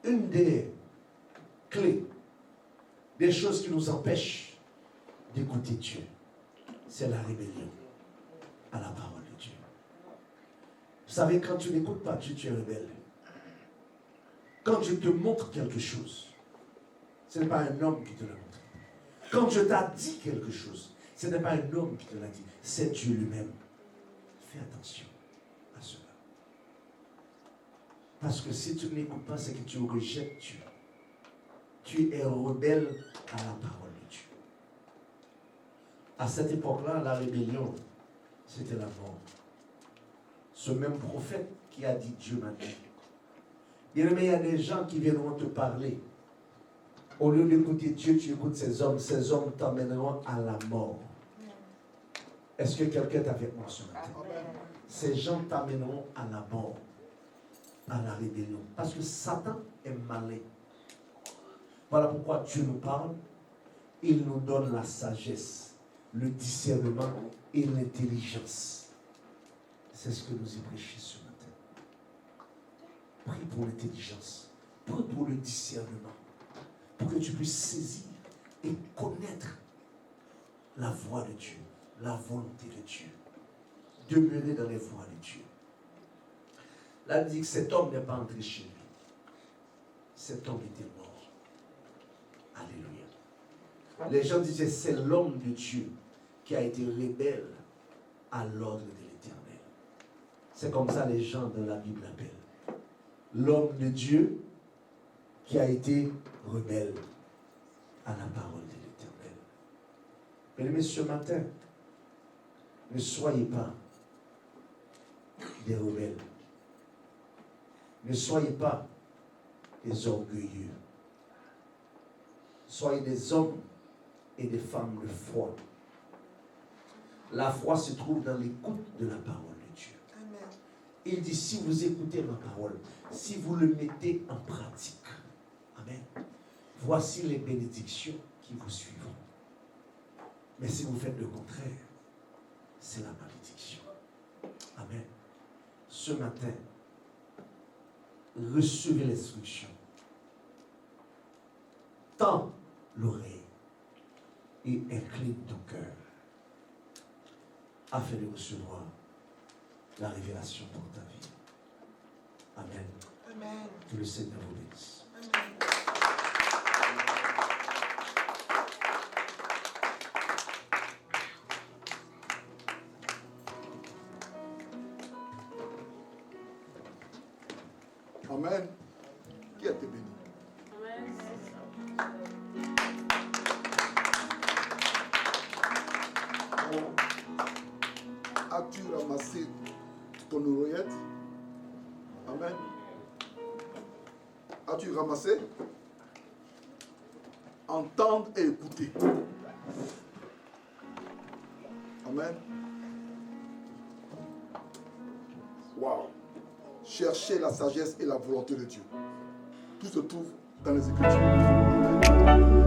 Une des clés, des choses qui nous empêchent d'écouter Dieu, c'est la rébellion à la parole de Dieu. Vous savez, quand tu n'écoutes pas Dieu, tu es rebelle. Quand Dieu te montre quelque chose, ce n'est pas un homme qui te l'a montré. Quand Dieu t'a dit quelque chose, ce n'est pas un homme qui te l'a dit, c'est Dieu lui-même. Fais attention à cela. Parce que si tu n'écoutes pas, c'est que tu rejettes Dieu. Tu es rebelle à la parole de Dieu. À cette époque-là, la rébellion, c'était la mort. Ce même prophète qui a dit Dieu m'a dit. Bien aimé, il y a des gens qui viendront te parler. Au lieu d'écouter Dieu, tu écoutes ces hommes t'emmèneront à la mort. Est-ce que quelqu'un est avec moi ce matin? Ces gens t'amèneront à la mort, à la rébellion. Parce que Satan est malin. Voilà pourquoi Dieu nous parle. Il nous donne la sagesse, le discernement et l'intelligence. C'est ce que nous y prêchons ce matin. Prie pour l'intelligence. Prie pour le discernement. Pour que tu puisses saisir et connaître la voie de Dieu, la volonté de Dieu. Demeurer dans les voies de Dieu. Là, il dit que cet homme n'est pas entré chez lui. Cet homme était mort. Alléluia. Les gens disaient, c'est l'homme de Dieu qui a été rebelle à l'ordre de l'Éternel. C'est comme ça les gens de la Bible l'appellent. L'homme de Dieu qui a été rebelle à la parole de l'Éternel. Bien-aimés, ce matin, ne soyez pas des rebelles. Ne soyez pas des orgueilleux. soyez des hommes et des femmes de foi. La foi se trouve dans l'écoute de la parole de Dieu. Amen. Il dit, si vous écoutez ma parole, si vous le mettez en pratique, amen, voici les bénédictions qui vous suivront. Mais si vous faites le contraire, c'est la malédiction. Amen. Ce matin, recevez l'instruction. Tends l'oreille et incline ton cœur afin de recevoir la révélation pour ta vie. Amen. Amen. Que le Seigneur vous bénisse. Amen. Amen. Qui a été béni? As-tu ramassé ton oreillette? Amen. As-tu ramassé? Entendre et écouter. Amen. Wow. Chercher la sagesse et la volonté de Dieu. Tout se trouve dans les Écritures. Amen.